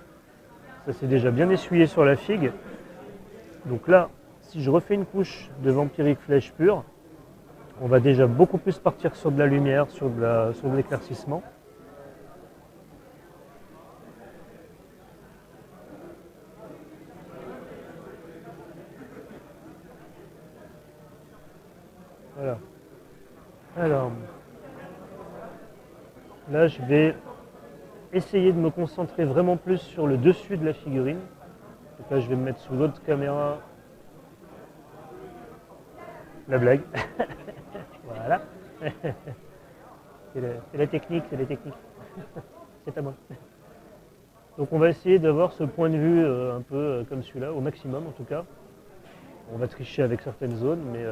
Ça s'est déjà bien essuyé sur la figue. Donc là, si je refais une couche de Vampiric Flesh pur, on va déjà beaucoup plus partir sur de la lumière, sur de l'éclaircissement. Voilà. Alors, là je vais essayer de me concentrer vraiment plus sur le dessus de la figurine. Donc là je vais me mettre sous l'autre caméra. La blague. Voilà. C'est la technique, c'est la technique. C'est à moi. Donc on va essayer d'avoir ce point de vue un peu comme celui-là, au maximum en tout cas. On va tricher avec certaines zones, mais...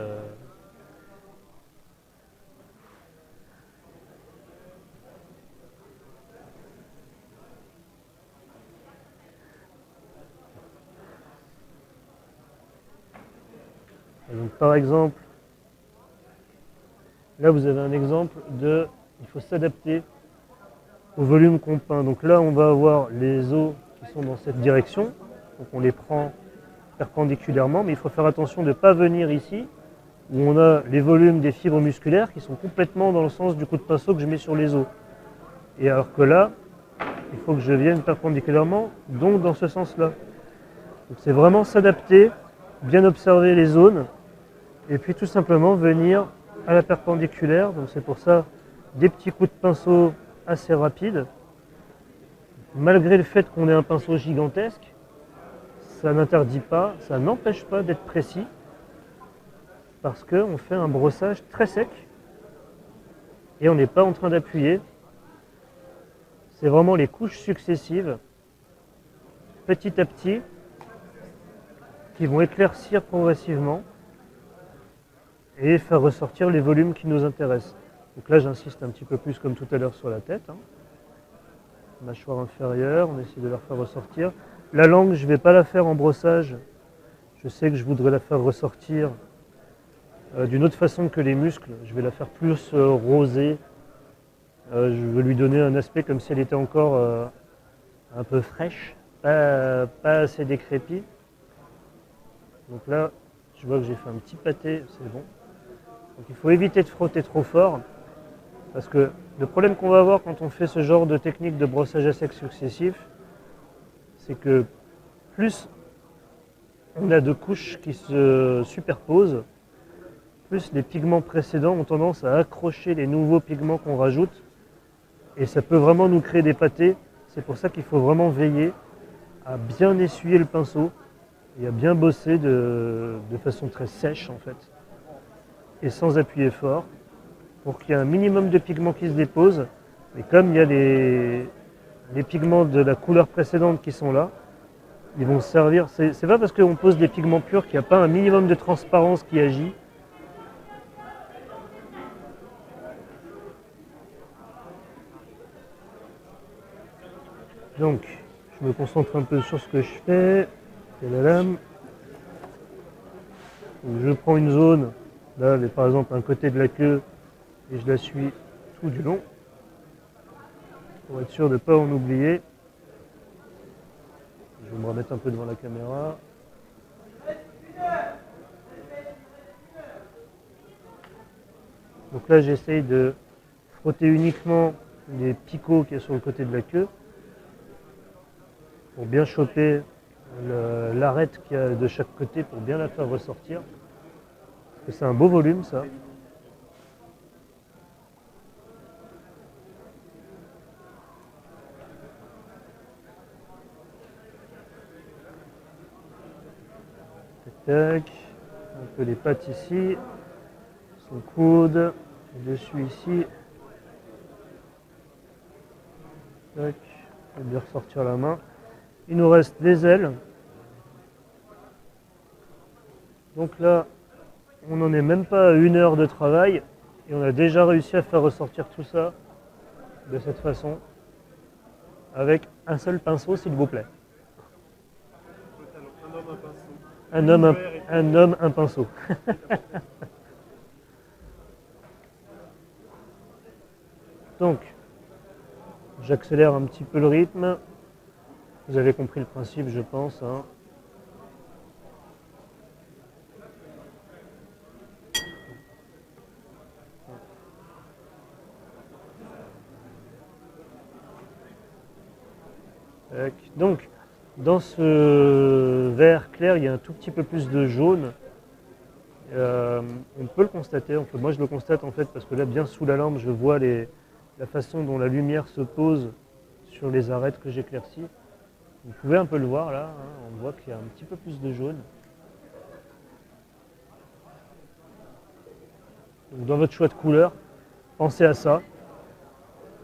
Donc, par exemple, là vous avez un exemple de, il faut s'adapter au volume qu'on peint. Donc là on va avoir les os qui sont dans cette direction, donc on les prend perpendiculairement, mais il faut faire attention de ne pas venir ici où on a les volumes des fibres musculaires qui sont complètement dans le sens du coup de pinceau que je mets sur les os. Et alors que là, il faut que je vienne perpendiculairement, donc dans ce sens-là. Donc c'est vraiment s'adapter, bien observer les zones, et puis tout simplement venir à la perpendiculaire. Donc c'est pour ça des petits coups de pinceau assez rapides. Malgré le fait qu'on ait un pinceau gigantesque, ça n'interdit pas, ça n'empêche pas d'être précis, parce qu'on fait un brossage très sec, et on n'est pas en train d'appuyer. C'est vraiment les couches successives, petit à petit, qui vont éclaircir progressivement et faire ressortir les volumes qui nous intéressent. Donc là, j'insiste un petit peu plus comme tout à l'heure sur la tête. Mâchoire inférieure, on essaie de la faire ressortir. La langue, je ne vais pas la faire en brossage. Je sais que je voudrais la faire ressortir d'une autre façon que les muscles. Je vais la faire plus rosée. Je veux lui donner un aspect comme si elle était encore un peu fraîche, pas assez décrépite. Donc là, je vois que j'ai fait un petit pâté, c'est bon. Donc il faut éviter de frotter trop fort, parce que le problème qu'on va avoir quand on fait ce genre de technique de brossage à sec successif, c'est que plus on a de couches qui se superposent, plus les pigments précédents ont tendance à accrocher les nouveaux pigments qu'on rajoute, et ça peut vraiment nous créer des pâtés. C'est pour ça qu'il faut vraiment veiller à bien essuyer le pinceau et à bien bosser de façon très sèche en fait, et sans appuyer fort, pour qu'il y ait un minimum de pigments qui se déposent. Et comme il y a les pigments de la couleur précédente qui sont là, ils vont servir. C'est pas parce qu'on pose des pigments purs qu'il n'y a pas un minimum de transparence qui agit. Donc, je me concentre un peu sur ce que je fais. C'est la lame. Donc, je prends une zone, là, par exemple, un côté de la queue, et je la suis tout du long, pour être sûr de ne pas en oublier. Je vais me remettre un peu devant la caméra. Donc là, j'essaye de frotter uniquement les picots qu'il y a sur le côté de la queue, pour bien choper l'arête qu'il y a de chaque côté, pour bien la faire ressortir. Parce que c'est un beau volume, ça. Tac, un peu les pattes ici, son coude, dessus ici. Tac, je vais bien ressortir la main. Il nous reste les ailes. Donc là, on n'en est même pas à 1 heure de travail et on a déjà réussi à faire ressortir tout ça de cette façon, avec un seul pinceau, s'il vous plaît. Un homme, un pinceau. Donc, j'accélère un petit peu le rythme. Vous avez compris le principe, je pense. Donc, dans ce vert clair, il y a un tout petit peu plus de jaune. On peut le constater, moi je le constate en fait, parce que là, bien sous la lampe, je vois la façon dont la lumière se pose sur les arêtes que j'éclaircis. Vous pouvez un peu le voir là, on voit qu'il y a un petit peu plus de jaune. Donc, dans votre choix de couleur, pensez à ça.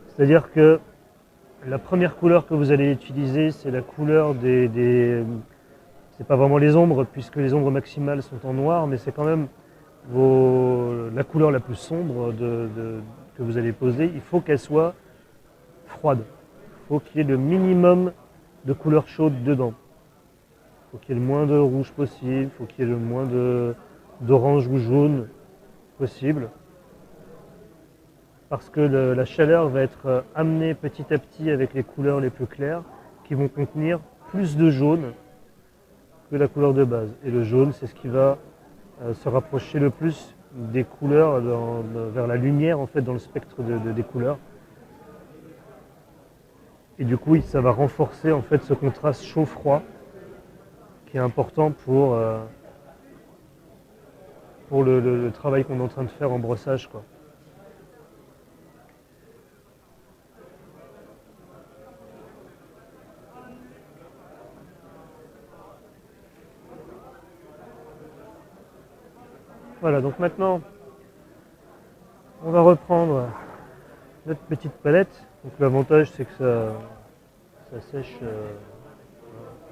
C'est-à-dire que la première couleur que vous allez utiliser, c'est la couleur c'est pas vraiment les ombres, puisque les ombres maximales sont en noir, mais c'est quand même la couleur la plus sombre que vous allez poser. Il faut qu'elle soit froide. Il faut qu'il y ait le minimum de couleur chaude dedans. Il faut qu'il y ait le moins de rouge possible, il faut qu'il y ait le moins d'orange ou jaune possible. Parce que la chaleur va être amenée petit à petit avec les couleurs les plus claires, qui vont contenir plus de jaune que la couleur de base. Et le jaune, c'est ce qui va se rapprocher le plus des couleurs vers la lumière en fait dans le spectre des couleurs. Et du coup, ça va renforcer en fait ce contraste chaud-froid qui est important pour le travail qu'on est en train de faire en brossage, quoi. Voilà, donc maintenant, on va reprendre notre petite palette. Donc l'avantage, c'est que ça sèche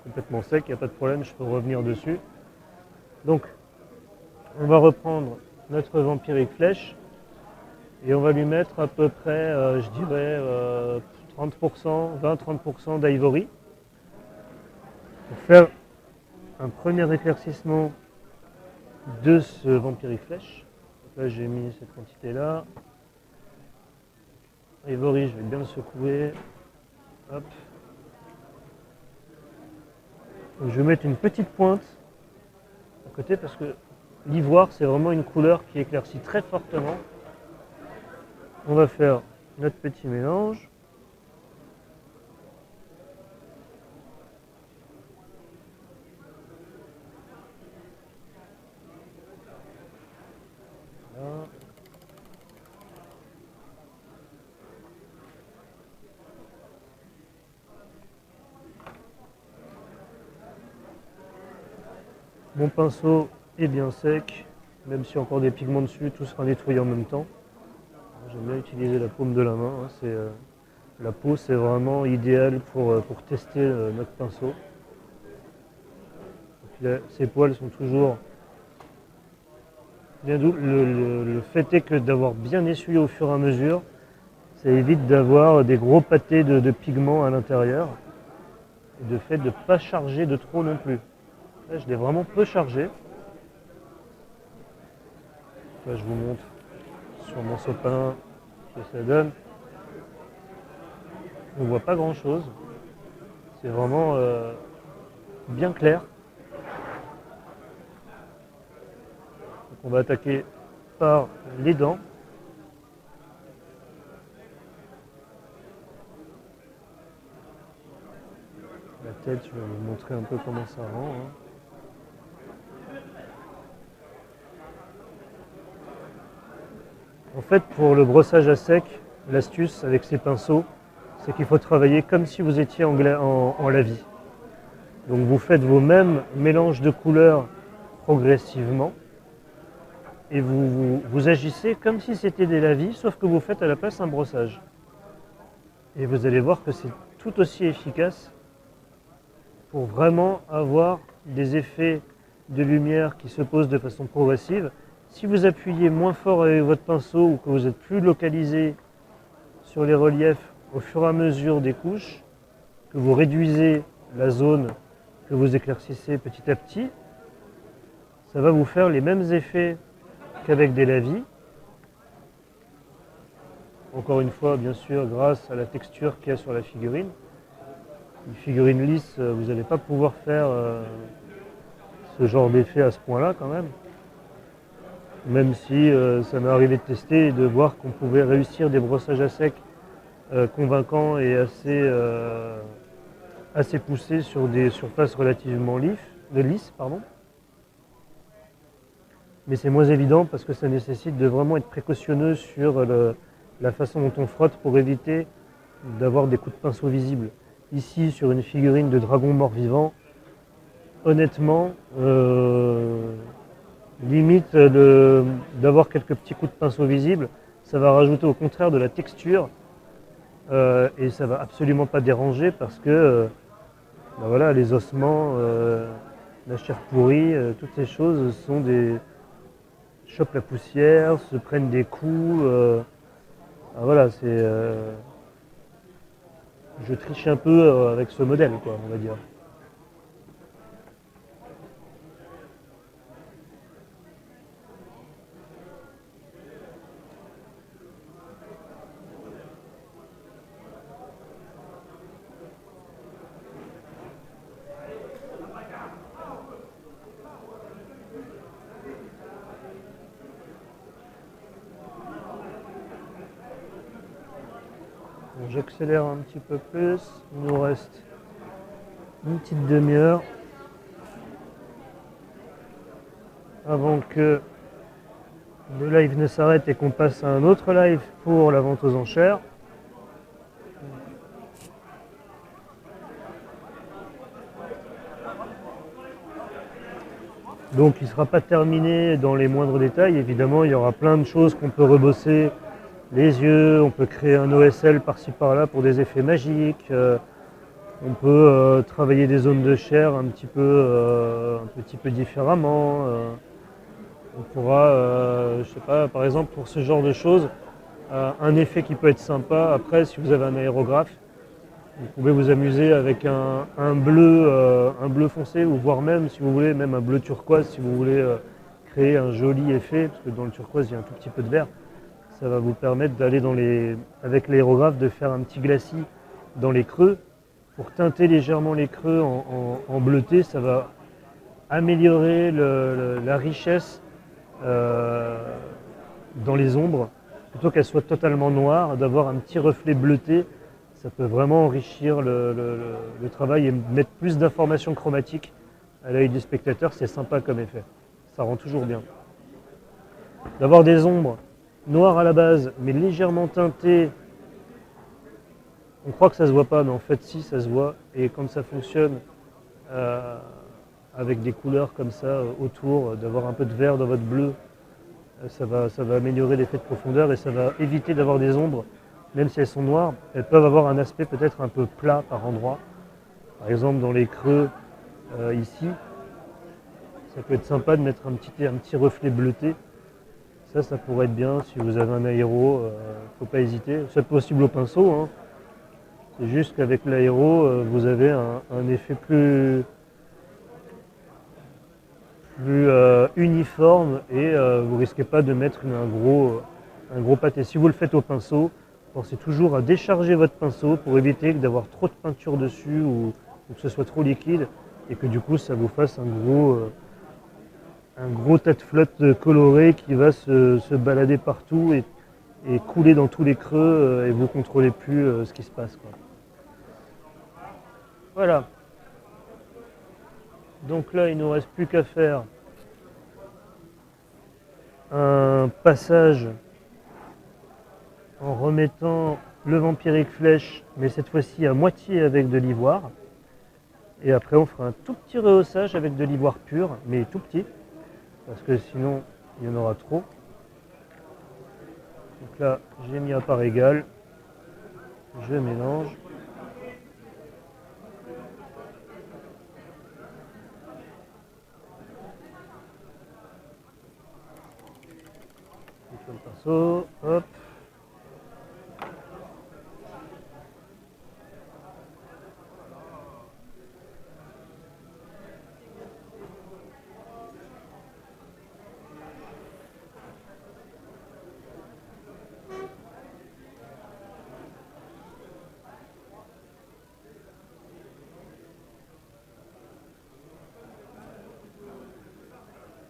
complètement sec, il n'y a pas de problème, je peux revenir dessus. Donc, on va reprendre notre vampirique flèche et on va lui mettre à peu près, je dirais, 30%, 20-30% d'ivory pour faire un premier éclaircissement de ce vampirique flèche. Donc là, j'ai mis cette quantité-là. Ivory, je vais bien le secouer. Hop. Donc, je vais mettre une petite pointe à côté parce que l'ivoire, c'est vraiment une couleur qui éclaircit très fortement. On va faire notre petit mélange. Voilà. Mon pinceau est bien sec, même s'il y a encore des pigments dessus, tout sera nettoyé en même temps. J'aime bien utiliser la paume de la main. La peau, c'est vraiment idéal pour tester notre pinceau. Ces poils sont toujours bien doux. Le fait est que d'avoir bien essuyé au fur et à mesure, ça évite d'avoir des gros pâtés de pigments à l'intérieur. Et de fait de ne pas charger de trop non plus. Là, je l'ai vraiment peu chargé. Là, je vous montre sur mon sopalin ce que ça donne. On ne voit pas grand chose. C'est vraiment bien clair. Donc, on va attaquer par les dents. La tête, je vais vous montrer un peu comment ça rend. En fait, pour le brossage à sec, l'astuce avec ces pinceaux, c'est qu'il faut travailler comme si vous étiez en lavis. Donc vous faites vos mêmes mélanges de couleurs progressivement et vous agissez comme si c'était des lavis, sauf que vous faites à la place un brossage. Et vous allez voir que c'est tout aussi efficace pour vraiment avoir des effets de lumière qui se posent de façon progressive. Si vous appuyez moins fort avec votre pinceau ou que vous êtes plus localisé sur les reliefs au fur et à mesure des couches, que vous réduisez la zone que vous éclaircissez petit à petit, ça va vous faire les mêmes effets qu'avec des lavis. Encore une fois, bien sûr, grâce à la texture qu'il y a sur la figurine. Une figurine lisse, vous n'allez pas pouvoir faire ce genre d'effet à ce point-là quand même. Même si ça m'est arrivé de tester et de voir qu'on pouvait réussir des brossages à sec convaincants et assez poussés sur des surfaces relativement lisses. Mais c'est moins évident parce que ça nécessite de vraiment être précautionneux sur la façon dont on frotte pour éviter d'avoir des coups de pinceau visibles. Ici, sur une figurine de dragon mort-vivant, honnêtement, limite d'avoir quelques petits coups de pinceau visibles, ça va rajouter au contraire de la texture et ça va absolument pas déranger parce que voilà, les ossements, la chair pourrie, toutes ces choses chopent la poussière, se prennent des coups. Voilà, je triche un peu avec ce modèle, quoi, on va dire. Bon, j'accélère un petit peu plus. Il nous reste une petite demi-heure avant que le live ne s'arrête et qu'on passe à un autre live pour la vente aux enchères. Donc il ne sera pas terminé dans les moindres détails. Évidemment, il y aura plein de choses qu'on peut rebosser. Les yeux, on peut créer un OSL par-ci par-là pour des effets magiques. On peut travailler des zones de chair un petit peu différemment. On pourra, je sais pas, par exemple pour ce genre de choses, un effet qui peut être sympa. Après, si vous avez un aérographe, vous pouvez vous amuser avec un bleu foncé, ou voire même, si vous voulez, même un bleu turquoise, si vous voulez créer un joli effet, parce que dans le turquoise, il y a un tout petit peu de vert. Ça va vous permettre d'aller avec l'aérographe, de faire un petit glacis dans les creux. Pour teinter légèrement les creux en bleuté, ça va améliorer la richesse dans les ombres. Plutôt qu'elles soient totalement noires, d'avoir un petit reflet bleuté, ça peut vraiment enrichir le travail et mettre plus d'informations chromatiques à l'œil du spectateur. C'est sympa comme effet, ça rend toujours bien. D'avoir des ombres noires à la base, mais légèrement teintées. On croit que ça se voit pas, mais en fait si, ça se voit. Et quand ça fonctionne avec des couleurs comme ça autour, d'avoir un peu de vert dans votre bleu, ça va améliorer l'effet de profondeur et ça va éviter d'avoir des ombres, même si elles sont noires. Elles peuvent avoir un aspect peut-être un peu plat par endroit. Par exemple dans les creux ici, ça peut être sympa de mettre un petit reflet bleuté. Ça pourrait être bien si vous avez un aéro, faut pas hésiter. C'est possible au pinceau, hein. C'est juste qu'avec l'aéro, vous avez un effet plus uniforme et vous risquez pas de mettre un gros pâté. Si vous le faites au pinceau, pensez toujours à décharger votre pinceau pour éviter d'avoir trop de peinture dessus ou que ce soit trop liquide et que du coup ça vous fasse un gros tas de flotte coloré qui va se balader partout et couler dans tous les creux et vous contrôlez plus ce qui se passe, quoi. Voilà. Donc là, il ne nous reste plus qu'à faire un passage en remettant le vampirique flèche, mais cette fois-ci à moitié avec de l'ivoire. Et après, on fera un tout petit rehaussage avec de l'ivoire pur, mais tout petit, parce que sinon, il y en aura trop. Donc là, j'ai mis à part égale. Je mélange. Le pinceau, hop.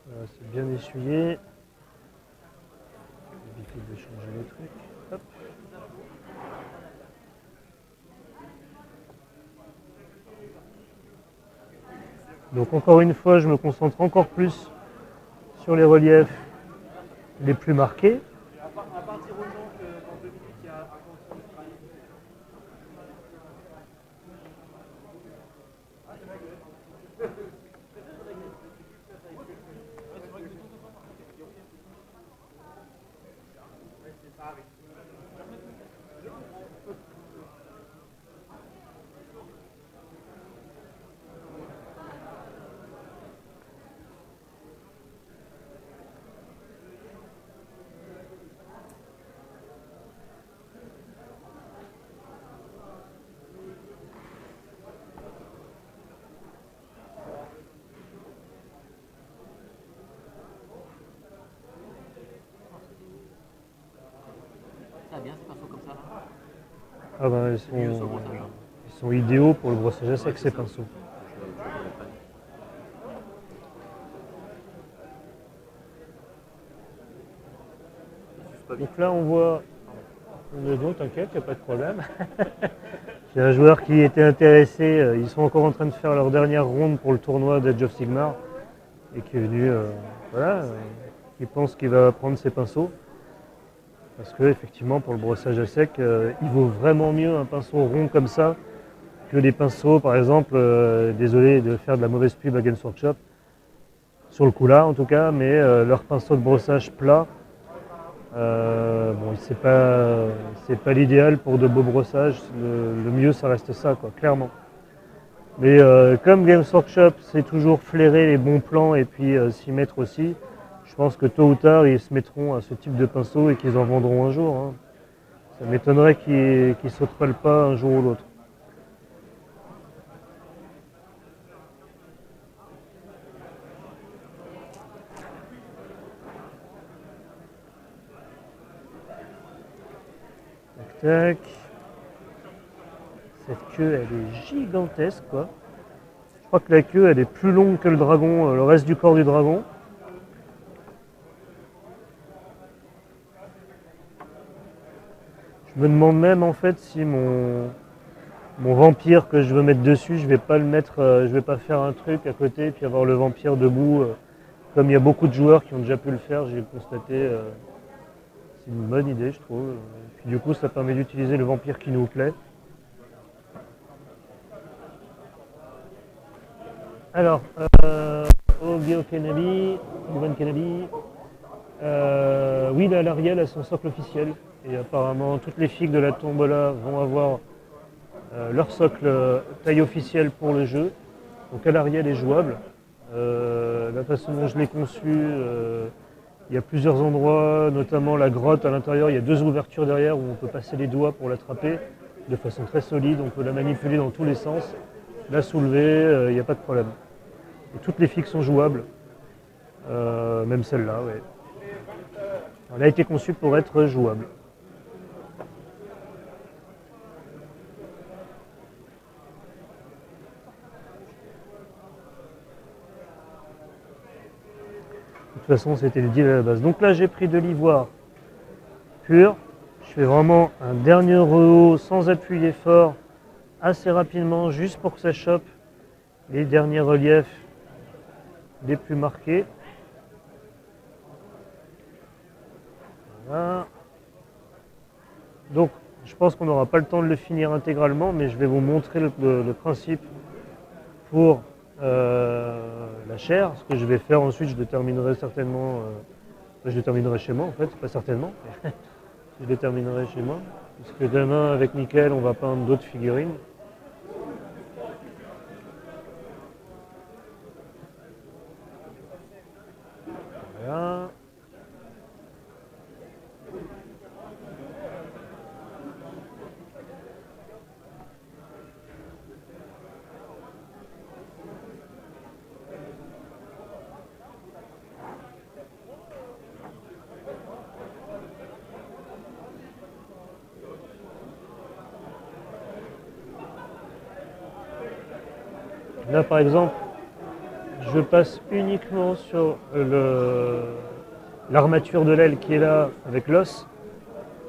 Voilà, c'est bien essuyé. Éviter de changer les trucs. Hop. Donc encore une fois, je me concentre encore plus sur les reliefs les plus marqués. Bien ces pinceaux comme ça. Ah ben, ils sont idéaux pour le brossage à sec, ces pinceaux. Donc là, on voit Non, t'inquiète, il n'y a pas de problème. J'ai un joueur qui était intéressé, ils sont encore en train de faire leur dernière ronde pour le tournoi d'Age of Sigmar et qui est venu, qui pense qu'il va prendre ses pinceaux. Parce que effectivement pour le brossage à sec, il vaut vraiment mieux un pinceau rond comme ça que des pinceaux, par exemple, désolé de faire de la mauvaise pub à Games Workshop, sur le coup là en tout cas, mais leur pinceau de brossage plat, bon, c'est pas l'idéal pour de beaux brossages. Le mieux, ça reste ça, quoi, clairement. Mais comme Games Workshop, c'est toujours flairer les bons plans et puis s'y mettre aussi, je pense que tôt ou tard, ils se mettront à ce type de pinceau et qu'ils en vendront un jour. Hein. Ça m'étonnerait qu'ils sautent pas le pas un jour ou l'autre. Tac. Cette queue, elle est gigantesque, quoi. Je crois que la queue, elle est plus longue que le dragon, le reste du corps du dragon. Je me demande même en fait si mon vampire que je veux mettre dessus, je vais pas le mettre, je vais pas faire un truc à côté et puis avoir le vampire debout. Comme il y a beaucoup de joueurs qui ont déjà pu le faire, j'ai constaté. C'est une bonne idée, je trouve. Et puis du coup, ça permet d'utiliser le vampire qui nous plaît. Alors, Obi Kanabi, Obi Kanabi. Oui, là, l'Ariel a son socle officiel. Et apparemment, toutes les figues de la tombola vont avoir leur socle taille officielle pour le jeu. Donc, l'Ariel est jouable. La façon dont je l'ai conçu, il y a plusieurs endroits, notamment la grotte à l'intérieur. Il y a 2 ouvertures derrière où on peut passer les doigts pour l'attraper de façon très solide. On peut la manipuler dans tous les sens, la soulever, il n'y a pas de problème. Et toutes les figues sont jouables, même celle-là. Ouais. Elle a été conçue pour être jouable. De toute façon, c'était le deal à la base. Donc là, j'ai pris de l'ivoire pur. Je fais vraiment un dernier rehaut sans appuyer fort, assez rapidement, juste pour que ça chope les derniers reliefs les plus marqués. Voilà. Donc, je pense qu'on n'aura pas le temps de le finir intégralement, mais je vais vous montrer le principe pour la chair. Ce que je vais faire ensuite, je le terminerai certainement. Je le terminerai chez moi en fait, pas certainement. Je le terminerai chez moi. Parce que demain, avec Mickaël, on va peindre d'autres figurines. Voilà. Là, par exemple, je passe uniquement sur l'armature de l'aile qui est là avec l'os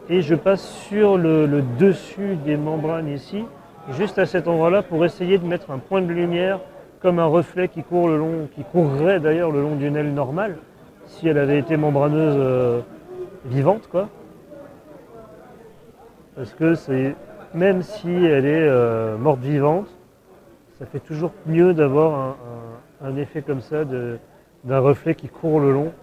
et je passe sur le dessus des membranes ici, juste à cet endroit-là pour essayer de mettre un point de lumière comme un reflet qui court le long, qui courrait d'ailleurs le long d'une aile normale si elle avait été membraneuse vivante, quoi. Parce que c'est, même si elle est morte vivante, ça fait toujours mieux d'avoir un effet comme ça d'un reflet qui court le long.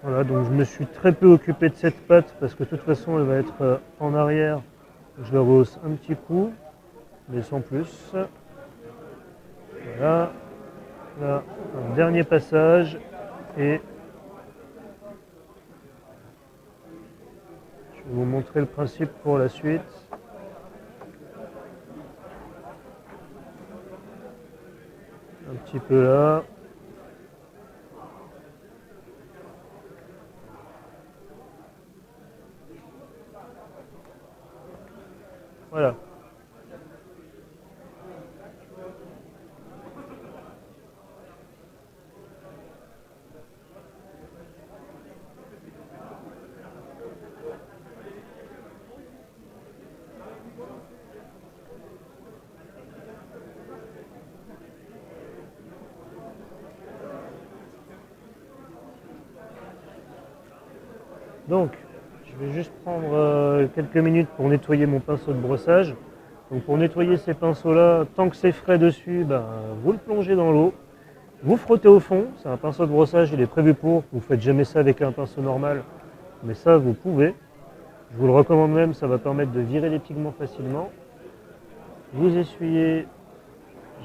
Voilà, donc je me suis très peu occupé de cette patte parce que de toute façon elle va être en arrière. Je la rehausse un petit coup, mais sans plus. Voilà, là, un dernier passage et je vais vous montrer le principe pour la suite. Un petit peu là. Voilà. Donc, je vais juste prendre quelques minutes pour nettoyer mon pinceau de brossage. Donc pour nettoyer ces pinceaux-là, tant que c'est frais dessus, vous le plongez dans l'eau, vous frottez au fond. C'est un pinceau de brossage, il est prévu pour. Vous ne faites jamais ça avec un pinceau normal, mais ça vous pouvez. Je vous le recommande même, ça va permettre de virer les pigments facilement. Vous essuyez,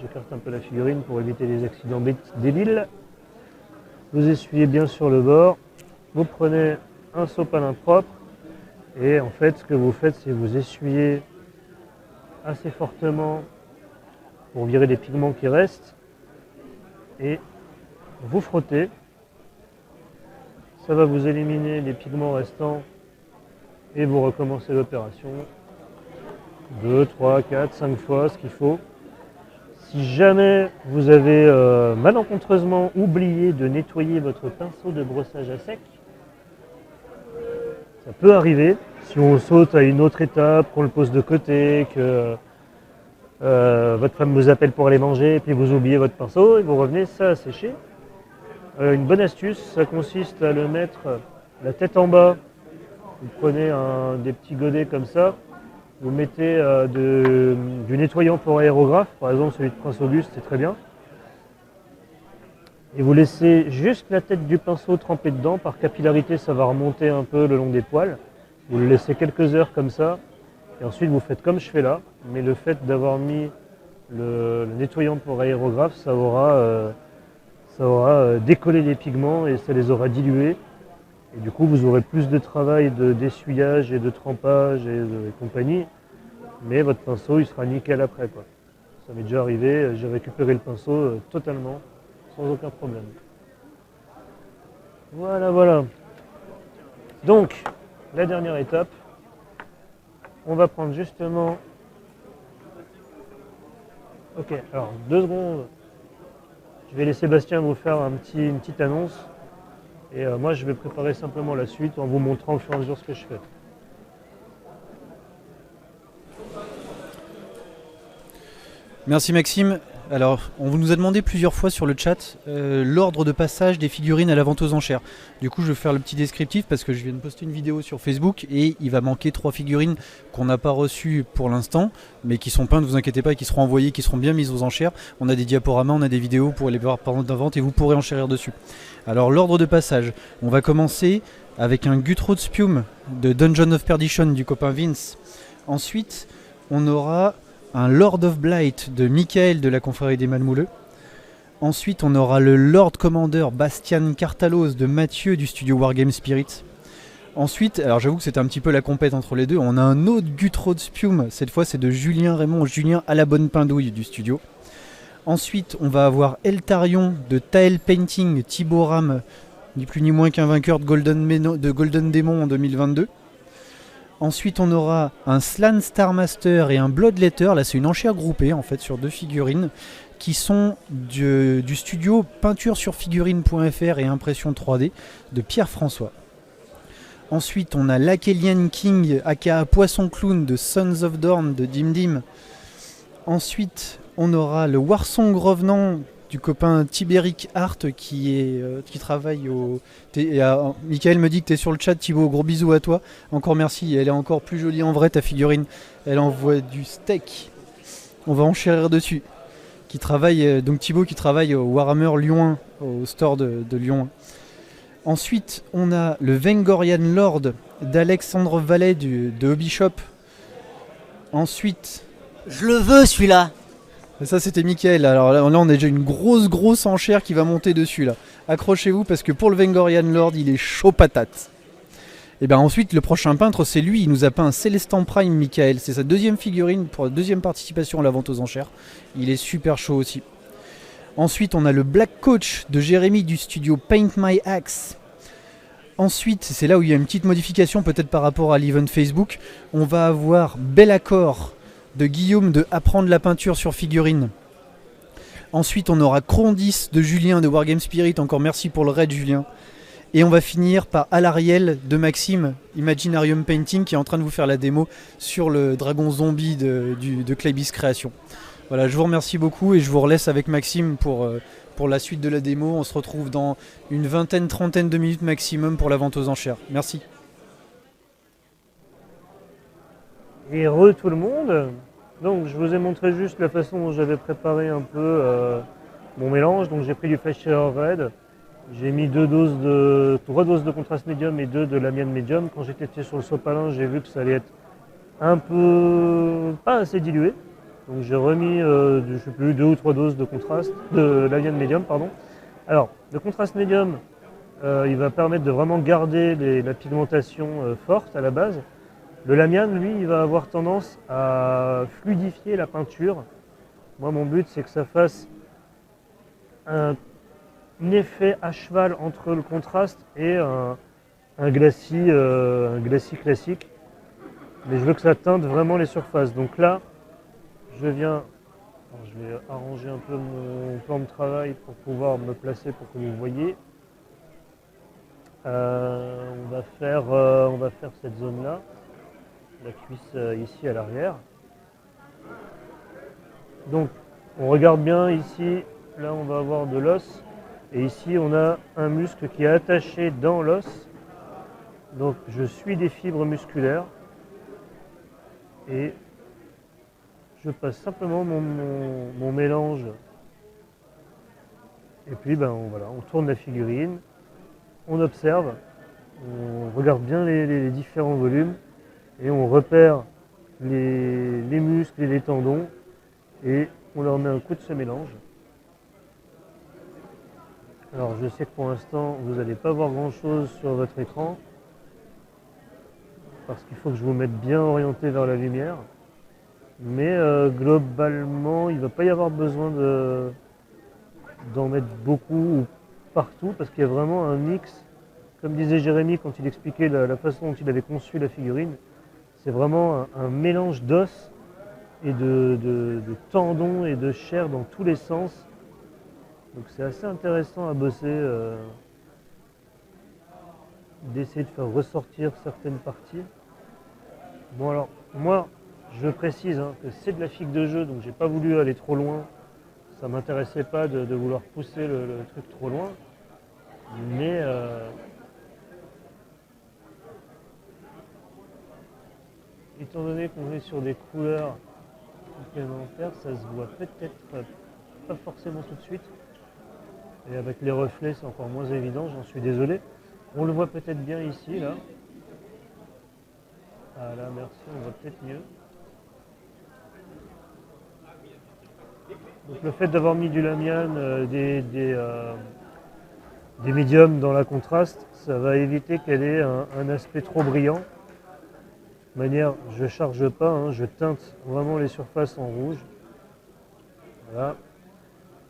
j'écarte un peu la figurine pour éviter les accidents débiles. Vous essuyez bien sur le bord, vous prenez un sopalin propre et en fait ce que vous faites c'est vous essuyez assez fortement pour virer les pigments qui restent et vous frottez. Ça va vous éliminer les pigments restants et vous recommencez l'opération 2, 3, 4, 5 fois ce qu'il faut. Si jamais vous avez malencontreusement oublié de nettoyer votre pinceau de brossage à sec, ça peut arriver. Si on saute à une autre étape, qu'on le pose de côté, que votre femme vous appelle pour aller manger et puis vous oubliez votre pinceau et vous revenez, ça a séché. Une bonne astuce, ça consiste à le mettre la tête en bas. Vous prenez des petits godets comme ça, vous mettez du nettoyant pour aérographe, par exemple celui de Prince Auguste, c'est très bien. Et vous laissez juste la tête du pinceau tremper dedans, par capillarité ça va remonter un peu le long des poils. Vous le laissez quelques heures comme ça, et ensuite vous faites comme je fais là, mais le fait d'avoir mis le nettoyant pour aérographe, ça aura décollé les pigments et ça les aura dilués. Et du coup, vous aurez plus de travail d'essuyage et de trempage et compagnie, mais votre pinceau, il sera nickel après, quoi. Ça m'est déjà arrivé, j'ai récupéré le pinceau totalement, sans aucun problème. Voilà, voilà. Donc, la dernière étape, on va prendre justement... Ok, alors 2 secondes. Je vais laisser Bastien vous faire une petite annonce. Et moi, je vais préparer simplement la suite en vous montrant au fur et à mesure ce que je fais. Merci Maxime. Alors, on nous a demandé plusieurs fois sur le chat l'ordre de passage des figurines à la vente aux enchères. Du coup, je vais faire le petit descriptif parce que je viens de poster une vidéo sur Facebook et il va manquer 3 figurines qu'on n'a pas reçues pour l'instant, mais qui sont peintes, ne vous inquiétez pas, et qui seront envoyées, qui seront bien mises aux enchères. On a des diaporamas, on a des vidéos pour les voir pendant la vente et vous pourrez enchérir dessus. Alors, l'ordre de passage, on va commencer avec un Guthrot Spume de Dungeon of Perdition du copain Vince. Ensuite, on aura un Lord of Blight de Michael de la confrérie des Malmouleux. Ensuite, on aura le Lord Commander Bastian Cartalos de Mathieu du studio Wargame Spirit. Ensuite, alors j'avoue que c'était un petit peu la compète entre les deux, on a un autre Guthrot Spume, cette fois c'est de Julien à la bonne pindouille du studio. Ensuite, on va avoir Eltarion de Tael Painting, Thibaut Ram, ni plus ni moins qu'un vainqueur de Golden Demon en 2022. Ensuite, on aura un Slan Star Master et un Bloodletter. Là, c'est une enchère groupée en fait sur 2 figurines qui sont du studio peinture sur figurine.fr et impression 3D de Pierre François. Ensuite, on a l'Akelian King aka Poisson Clown de Sons of Dawn de Dim Dim. Ensuite, on aura le Warsong Revenant du copain Tiberic Hart qui travaille au... Michael me dit que tu es sur le chat, Thibaut, gros bisous à toi. Encore merci, elle est encore plus jolie en vrai ta figurine. Elle envoie du steak. On va enchérir dessus. Donc Thibaut qui travaille au Warhammer Lyon, au store de Lyon. Ensuite, on a le Vengorian Lord d'Alexandre Vallet de Hobby Shop. Ensuite... Je le veux celui-là. Ça c'était Mickaël, alors là on a déjà une grosse enchère qui va monter dessus là. Accrochez-vous parce que pour le Vengorian Lord il est chaud patate. Et bien ensuite le prochain peintre c'est lui, il nous a peint un Célestin Prime Mickaël, c'est sa 2e figurine pour la 2e participation à la vente aux enchères. Il est super chaud aussi. Ensuite on a le Black Coach de Jérémy du studio Paint My Axe. Ensuite, c'est là où il y a une petite modification peut-être par rapport à l'event Facebook. On va avoir Bellacor de Guillaume de Apprendre la peinture sur figurine. Ensuite, on aura Crondis de Julien de Wargame Spirit. Encore merci pour le raid, Julien. Et on va finir par Alariel de Maxime, Imaginarium Painting, qui est en train de vous faire la démo sur le dragon zombie de Claybis Création. Voilà, je vous remercie beaucoup et je vous relaisse avec Maxime pour la suite de la démo. On se retrouve dans une 20-30 de minutes maximum pour la vente aux enchères. Merci. Et re tout le monde. Donc je vous ai montré juste la façon dont j'avais préparé un peu mon mélange. Donc j'ai pris du Flash Shader Red, j'ai mis 3 doses de contraste médium et 2 de l'amiane médium. Quand j'ai testé sur le sopalin, j'ai vu que ça allait être un peu pas assez dilué. Donc j'ai remis je sais plus 2 ou 3 doses de contraste de l'amiane médium, pardon. Alors le contraste médium, il va permettre de vraiment garder la pigmentation forte à la base. Le lamiane, lui, il va avoir tendance à fluidifier la peinture. Moi, mon but, c'est que ça fasse un effet à cheval entre le contraste et un glacis classique. Mais je veux que ça teinte vraiment les surfaces. Donc là, je vais arranger un peu mon plan de travail pour pouvoir me placer pour que vous voyez. On va faire cette zone-là. La cuisse ici à l'arrière. Donc on regarde bien ici, là on va avoir de l'os et ici on a un muscle qui est attaché dans l'os. Donc je suis des fibres musculaires et je passe simplement mon mélange et puis voilà, on tourne la figurine, on observe, on regarde bien les différents volumes. Et on repère les muscles et les tendons et on leur met un coup de ce mélange. Alors je sais que pour l'instant vous n'allez pas voir grand chose sur votre écran parce qu'il faut que je vous mette bien orienté vers la lumière. Mais globalement il ne va pas y avoir besoin d'en mettre beaucoup ou partout parce qu'il y a vraiment un mix. Comme disait Jérémy quand il expliquait la façon dont il avait conçu la figurine. C'est vraiment un mélange d'os et de tendons et de chair dans tous les sens. Donc c'est assez intéressant à bosser, d'essayer de faire ressortir certaines parties. Bon alors, moi je précise que c'est de la figue de jeu, donc j'ai pas voulu aller trop loin. Ça m'intéressait pas de vouloir pousser le truc trop loin. Mais étant donné qu'on est sur des couleurs complémentaires, ça se voit peut-être pas forcément tout de suite. Et avec les reflets, c'est encore moins évident, j'en suis désolé. On le voit peut-être bien ici, là. Ah là, merci, on voit peut-être mieux. Donc le fait d'avoir mis du lamiane, des médiums dans la contraste, ça va éviter qu'elle ait un aspect trop brillant. De manière, je ne charge pas, je teinte vraiment les surfaces en rouge. Voilà.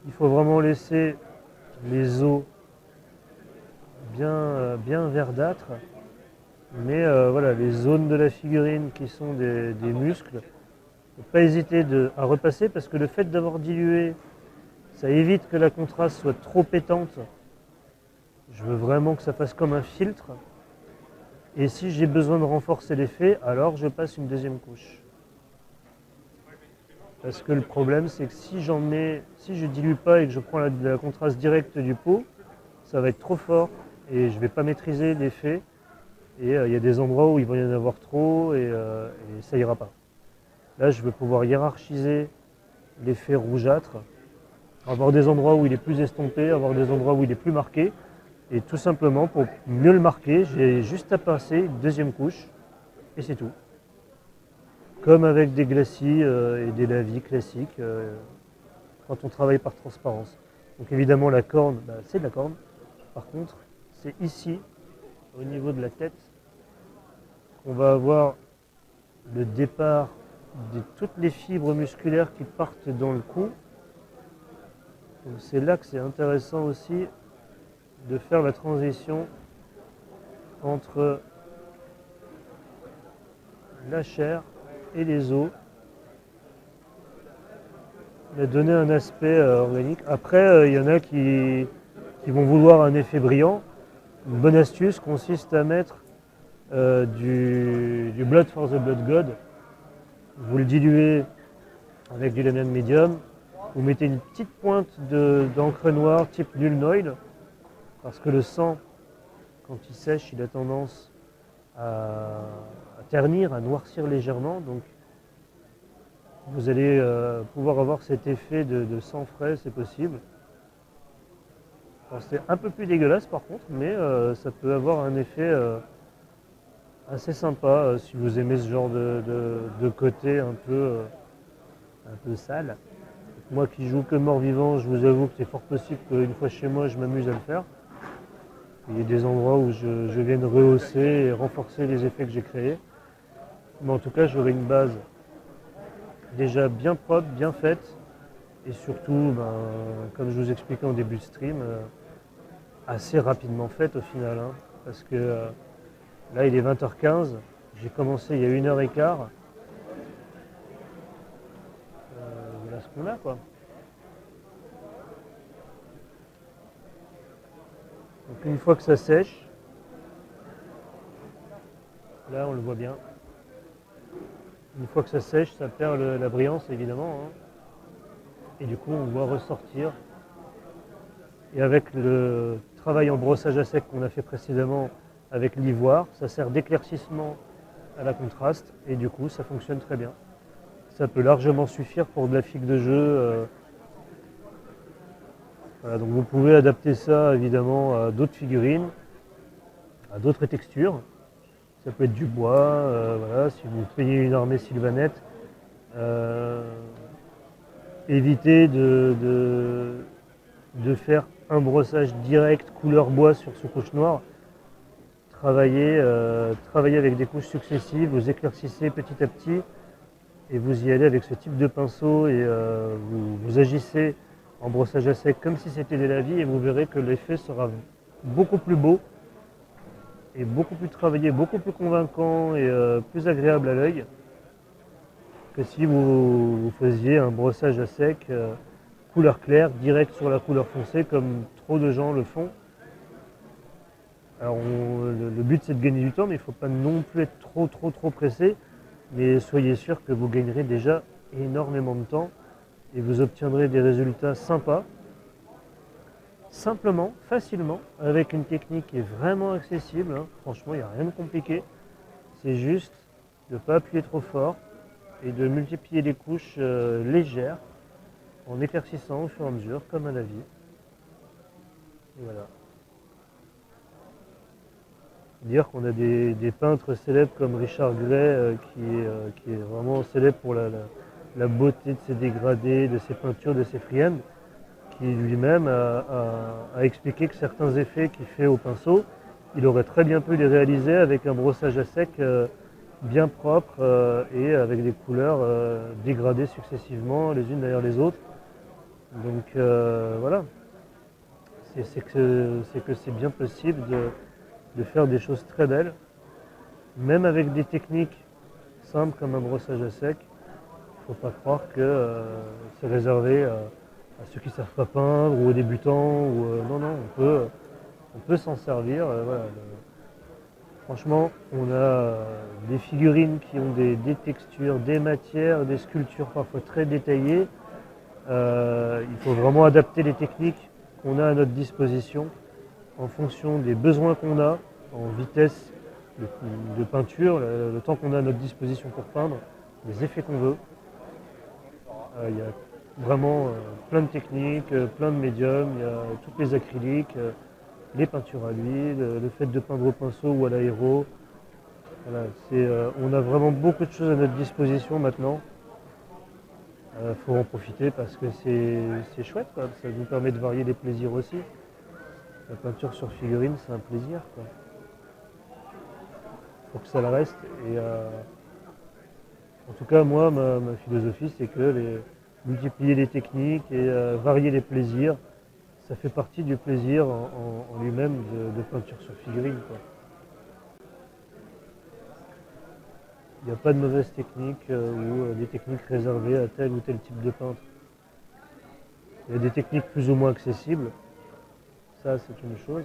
Il faut vraiment laisser les os bien verdâtres. Mais voilà, les zones de la figurine qui sont des muscles, ne pas hésiter à repasser parce que le fait d'avoir dilué, ça évite que la contraste soit trop pétante. Je veux vraiment que ça fasse comme un filtre. Et si j'ai besoin de renforcer l'effet, alors je passe une deuxième couche. Parce que le problème, c'est que si je ne dilue pas et que je prends la contraste directe du pot, ça va être trop fort et je ne vais pas maîtriser l'effet. Et il y a des endroits où il va y en avoir trop et ça ira pas. Là, je vais pouvoir hiérarchiser l'effet rougeâtre, avoir des endroits où il est plus estompé, avoir des endroits où il est plus marqué. Et tout simplement, pour mieux le marquer, j'ai juste à passer une deuxième couche et c'est tout. Comme avec des glacis et des lavis classiques quand on travaille par transparence. Donc évidemment la corne, c'est de la corne. Par contre, c'est ici, au niveau de la tête, qu'on va avoir le départ de toutes les fibres musculaires qui partent dans le cou. Donc c'est là que c'est intéressant aussi de faire la transition entre la chair et les os, de donner un aspect organique. Après, il y en a qui vont vouloir un effet brillant. Une bonne astuce consiste à mettre du Blood for the Blood God. Vous le diluez avec du lamiane médium. Vous mettez une petite pointe d'encre noire type Nuln Oil, parce que le sang, quand il sèche, il a tendance à ternir, à noircir légèrement. Donc vous allez pouvoir avoir cet effet de sang frais, c'est possible. Alors, c'est un peu plus dégueulasse par contre, mais ça peut avoir un effet assez sympa si vous aimez ce genre de côté un peu sale. Moi qui joue que mort-vivant, je vous avoue que c'est fort possible qu'une fois chez moi, je m'amuse à le faire. Il y a des endroits où je viens de rehausser et renforcer les effets que j'ai créés. Mais en tout cas, j'aurai une base déjà bien propre, bien faite. Et surtout, comme je vous expliquais en début de stream, assez rapidement faite au final. Hein, parce que là, il est 20h15. J'ai commencé il y a 1h15. Voilà ce qu'on a, quoi. Donc une fois que ça sèche, là on le voit bien, une fois que ça sèche, ça perd la brillance évidemment, hein. Et du coup on voit ressortir. Et avec le travail en brossage à sec qu'on a fait précédemment avec l'ivoire, ça sert d'éclaircissement à la contraste et du coup ça fonctionne très bien. Ça peut largement suffire pour de la figue de jeu. Voilà, donc vous pouvez adapter ça évidemment à d'autres figurines, à d'autres textures. Ça peut être du bois, voilà, si vous payez une armée sylvanette, évitez de faire un brossage direct couleur bois sur sous-couche noire. Travaillez avec des couches successives, vous éclaircissez petit à petit et vous y allez avec ce type de pinceau et vous agissez en brossage à sec comme si c'était des lavis et vous verrez que l'effet sera beaucoup plus beau et beaucoup plus travaillé, beaucoup plus convaincant et plus agréable à l'œil que si vous faisiez un brossage à sec couleur claire, direct sur la couleur foncée comme trop de gens le font. Alors le but c'est de gagner du temps mais il ne faut pas non plus être trop pressé, mais soyez sûr que vous gagnerez déjà énormément de temps et vous obtiendrez des résultats sympas, simplement, facilement, avec une technique qui est vraiment accessible, hein. Franchement il n'y a rien de compliqué, c'est juste de ne pas appuyer trop fort et de multiplier les couches légères en éclaircissant au fur et à mesure comme à la vie. Et voilà. Dire qu'on a des peintres célèbres comme Richard Gray qui est vraiment célèbre pour la beauté de ses dégradés, de ses peintures, de ses freehands, qui lui-même a expliqué que certains effets qu'il fait au pinceau, il aurait très bien pu les réaliser avec un brossage à sec bien propre et avec des couleurs dégradées successivement les unes derrière les autres. Donc voilà, c'est que c'est bien possible de faire des choses très belles, même avec des techniques simples comme un brossage à sec. Il ne faut pas croire que c'est réservé à ceux qui ne savent pas peindre ou aux débutants. Non, on peut s'en servir. Voilà. Franchement, on a des figurines qui ont des textures, des matières, des sculptures parfois très détaillées. Il faut vraiment adapter les techniques qu'on a à notre disposition en fonction des besoins qu'on a, en vitesse de peinture, le temps qu'on a à notre disposition pour peindre, les effets qu'on veut. Il y a vraiment plein de techniques, plein de médiums, il y a toutes les acryliques, les peintures à l'huile, le fait de peindre au pinceau ou à l'aéro. Voilà, on a vraiment beaucoup de choses à notre disposition maintenant. Il faut en profiter parce que c'est chouette, quoi. Ça nous permet de varier les plaisirs aussi. La peinture sur figurine, c'est un plaisir, quoi. Faut que ça le reste. Et en tout cas, moi, ma philosophie, c'est que multiplier les techniques et varier les plaisirs, ça fait partie du plaisir en lui-même de peinture sur figurine, quoi. Il n'y a pas de mauvaise technique ou des techniques réservées à tel ou tel type de peintre. Il y a des techniques plus ou moins accessibles, ça c'est une chose,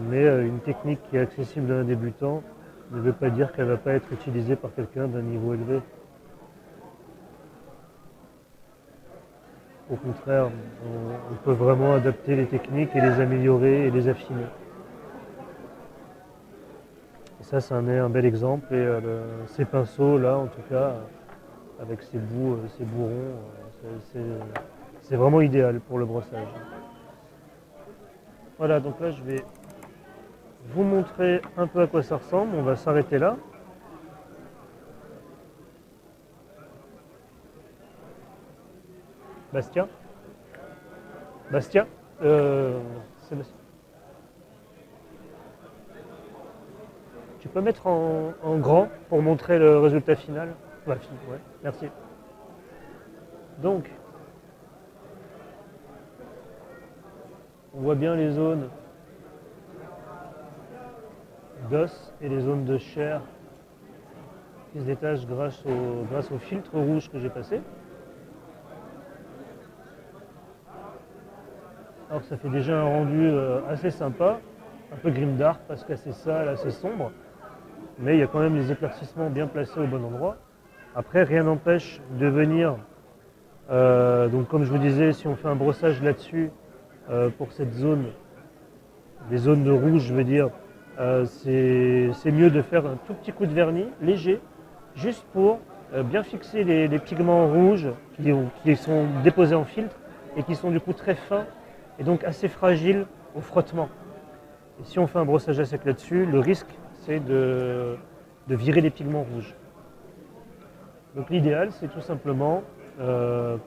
mais une technique qui est accessible à un débutant ne veut pas dire qu'elle ne va pas être utilisée par quelqu'un d'un niveau élevé. Au contraire, on peut vraiment adapter les techniques et les améliorer et les affiner. ça, c'est un bel exemple. Et ces pinceaux là, en tout cas, avec ces bouts ronds, c'est vraiment idéal pour le brossage. Voilà, donc là je vais vous montrer un peu à quoi ça ressemble. On va s'arrêter là. Bastien, Sébastien. Tu peux mettre en grand pour montrer le résultat final? Ouais, merci. Donc, on voit bien les zones d'os et les zones de chair qui se détachent grâce au filtre rouge que j'ai passé. Alors ça fait déjà un rendu assez sympa, un peu grimdark parce qu'assez sale, assez sombre, mais il y a quand même les éclaircissements bien placés au bon endroit. Après, rien n'empêche de venir, donc comme je vous disais, si on fait un brossage là-dessus, pour cette zone, les zones de rouge, je veux dire, c'est mieux de faire un tout petit coup de vernis, léger, juste pour bien fixer les pigments rouges qui sont déposés en filtre et qui sont du coup très fins et donc assez fragiles au frottement. Et si on fait un brossage à sec là-dessus, le risque c'est de virer les pigments rouges. Donc l'idéal c'est tout simplement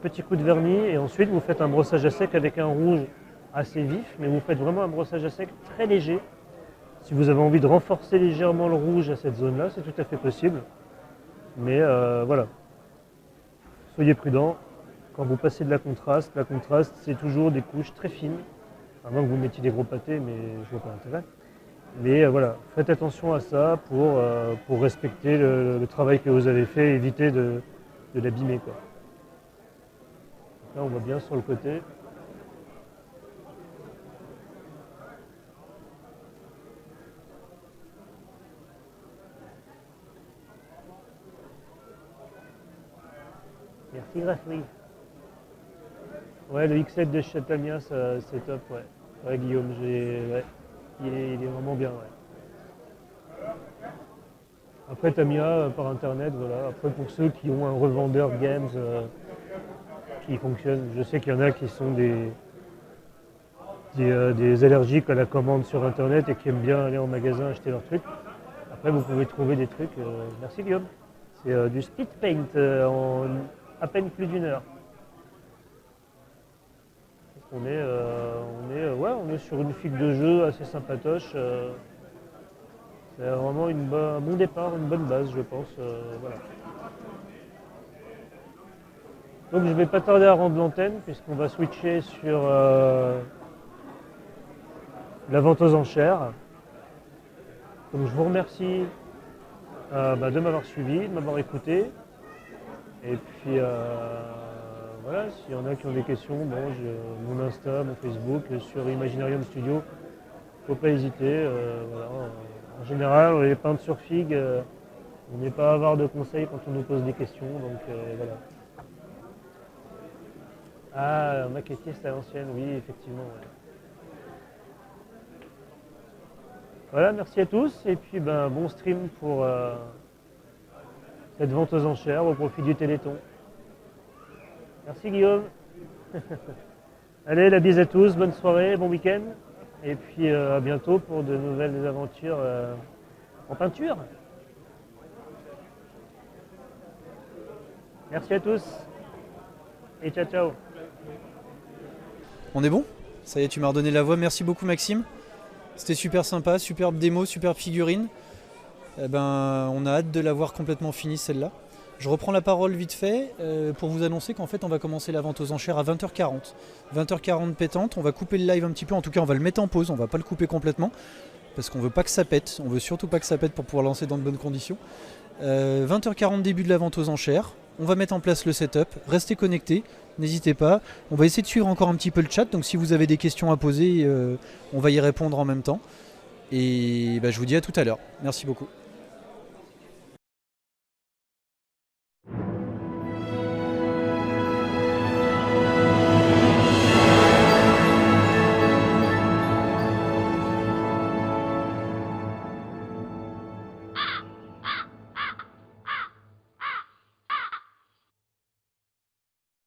petit coup de vernis et ensuite vous faites un brossage à sec avec un rouge assez vif, mais vous faites vraiment un brossage à sec très léger. Si vous avez envie de renforcer légèrement le rouge à cette zone-là, c'est tout à fait possible. Mais voilà, soyez prudents. Quand vous passez de la contraste c'est toujours des couches très fines, à moins que vous mettiez des gros pâtés, mais je vois pas l'intérêt. Mais voilà, faites attention à ça pour respecter le travail que vous avez fait et éviter de l'abîmer, quoi. Là on voit bien sur le côté. Merci Grafri. Ouais, le X7 de chez Tamiya, c'est top, ouais. Ouais, Guillaume, ouais. Il est vraiment bien, ouais. Après Tamiya, par internet, voilà. Après, pour ceux qui ont un revendeur games qui fonctionne, je sais qu'il y en a qui sont des allergiques à la commande sur internet et qui aiment bien aller en magasin acheter leurs trucs. Après, vous pouvez trouver des trucs. Merci Guillaume. C'est du speed paint en à peine plus d'une heure. On est sur une figue de jeu assez sympatoche. C'est vraiment un bon départ, une bonne base, je pense. Voilà. Donc je ne vais pas tarder à rendre l'antenne puisqu'on va switcher sur la vente aux enchères. Donc je vous remercie de m'avoir suivi, de m'avoir écouté. Et puis voilà, s'il y en a qui ont des questions, bon, j'ai mon Insta, mon Facebook, sur Imaginarium Studio, faut pas hésiter. Voilà. En général, les peintres sur figue, on n'est pas avare de conseils quand on nous pose des questions, donc voilà. Ah, maquettiste à l'ancienne, oui, effectivement. Ouais. Voilà, merci à tous, et puis bon stream pour cette vente aux enchères au profit du Téléthon. Merci Guillaume. Allez, la bise à tous, bonne soirée, bon week-end. Et puis à bientôt pour de nouvelles aventures en peinture. Merci à tous. Et ciao ciao. On est bon? Ça y est, tu m'as redonné la voix. Merci beaucoup Maxime. C'était super sympa, superbe démo, superbe figurine. Eh ben, on a hâte de la voir complètement finie celle-là. Je reprends la parole vite fait pour vous annoncer qu'en fait on va commencer la vente aux enchères à 20h40. 20h40 pétante, on va couper le live un petit peu, en tout cas on va le mettre en pause, on va pas le couper complètement parce qu'on veut pas que ça pète, on veut surtout pas que ça pète pour pouvoir lancer dans de bonnes conditions. 20h40 début de la vente aux enchères, on va mettre en place le setup, restez connectés, n'hésitez pas, on va essayer de suivre encore un petit peu le chat, donc si vous avez des questions à poser, on va y répondre en même temps. Et je vous dis à tout à l'heure, merci beaucoup.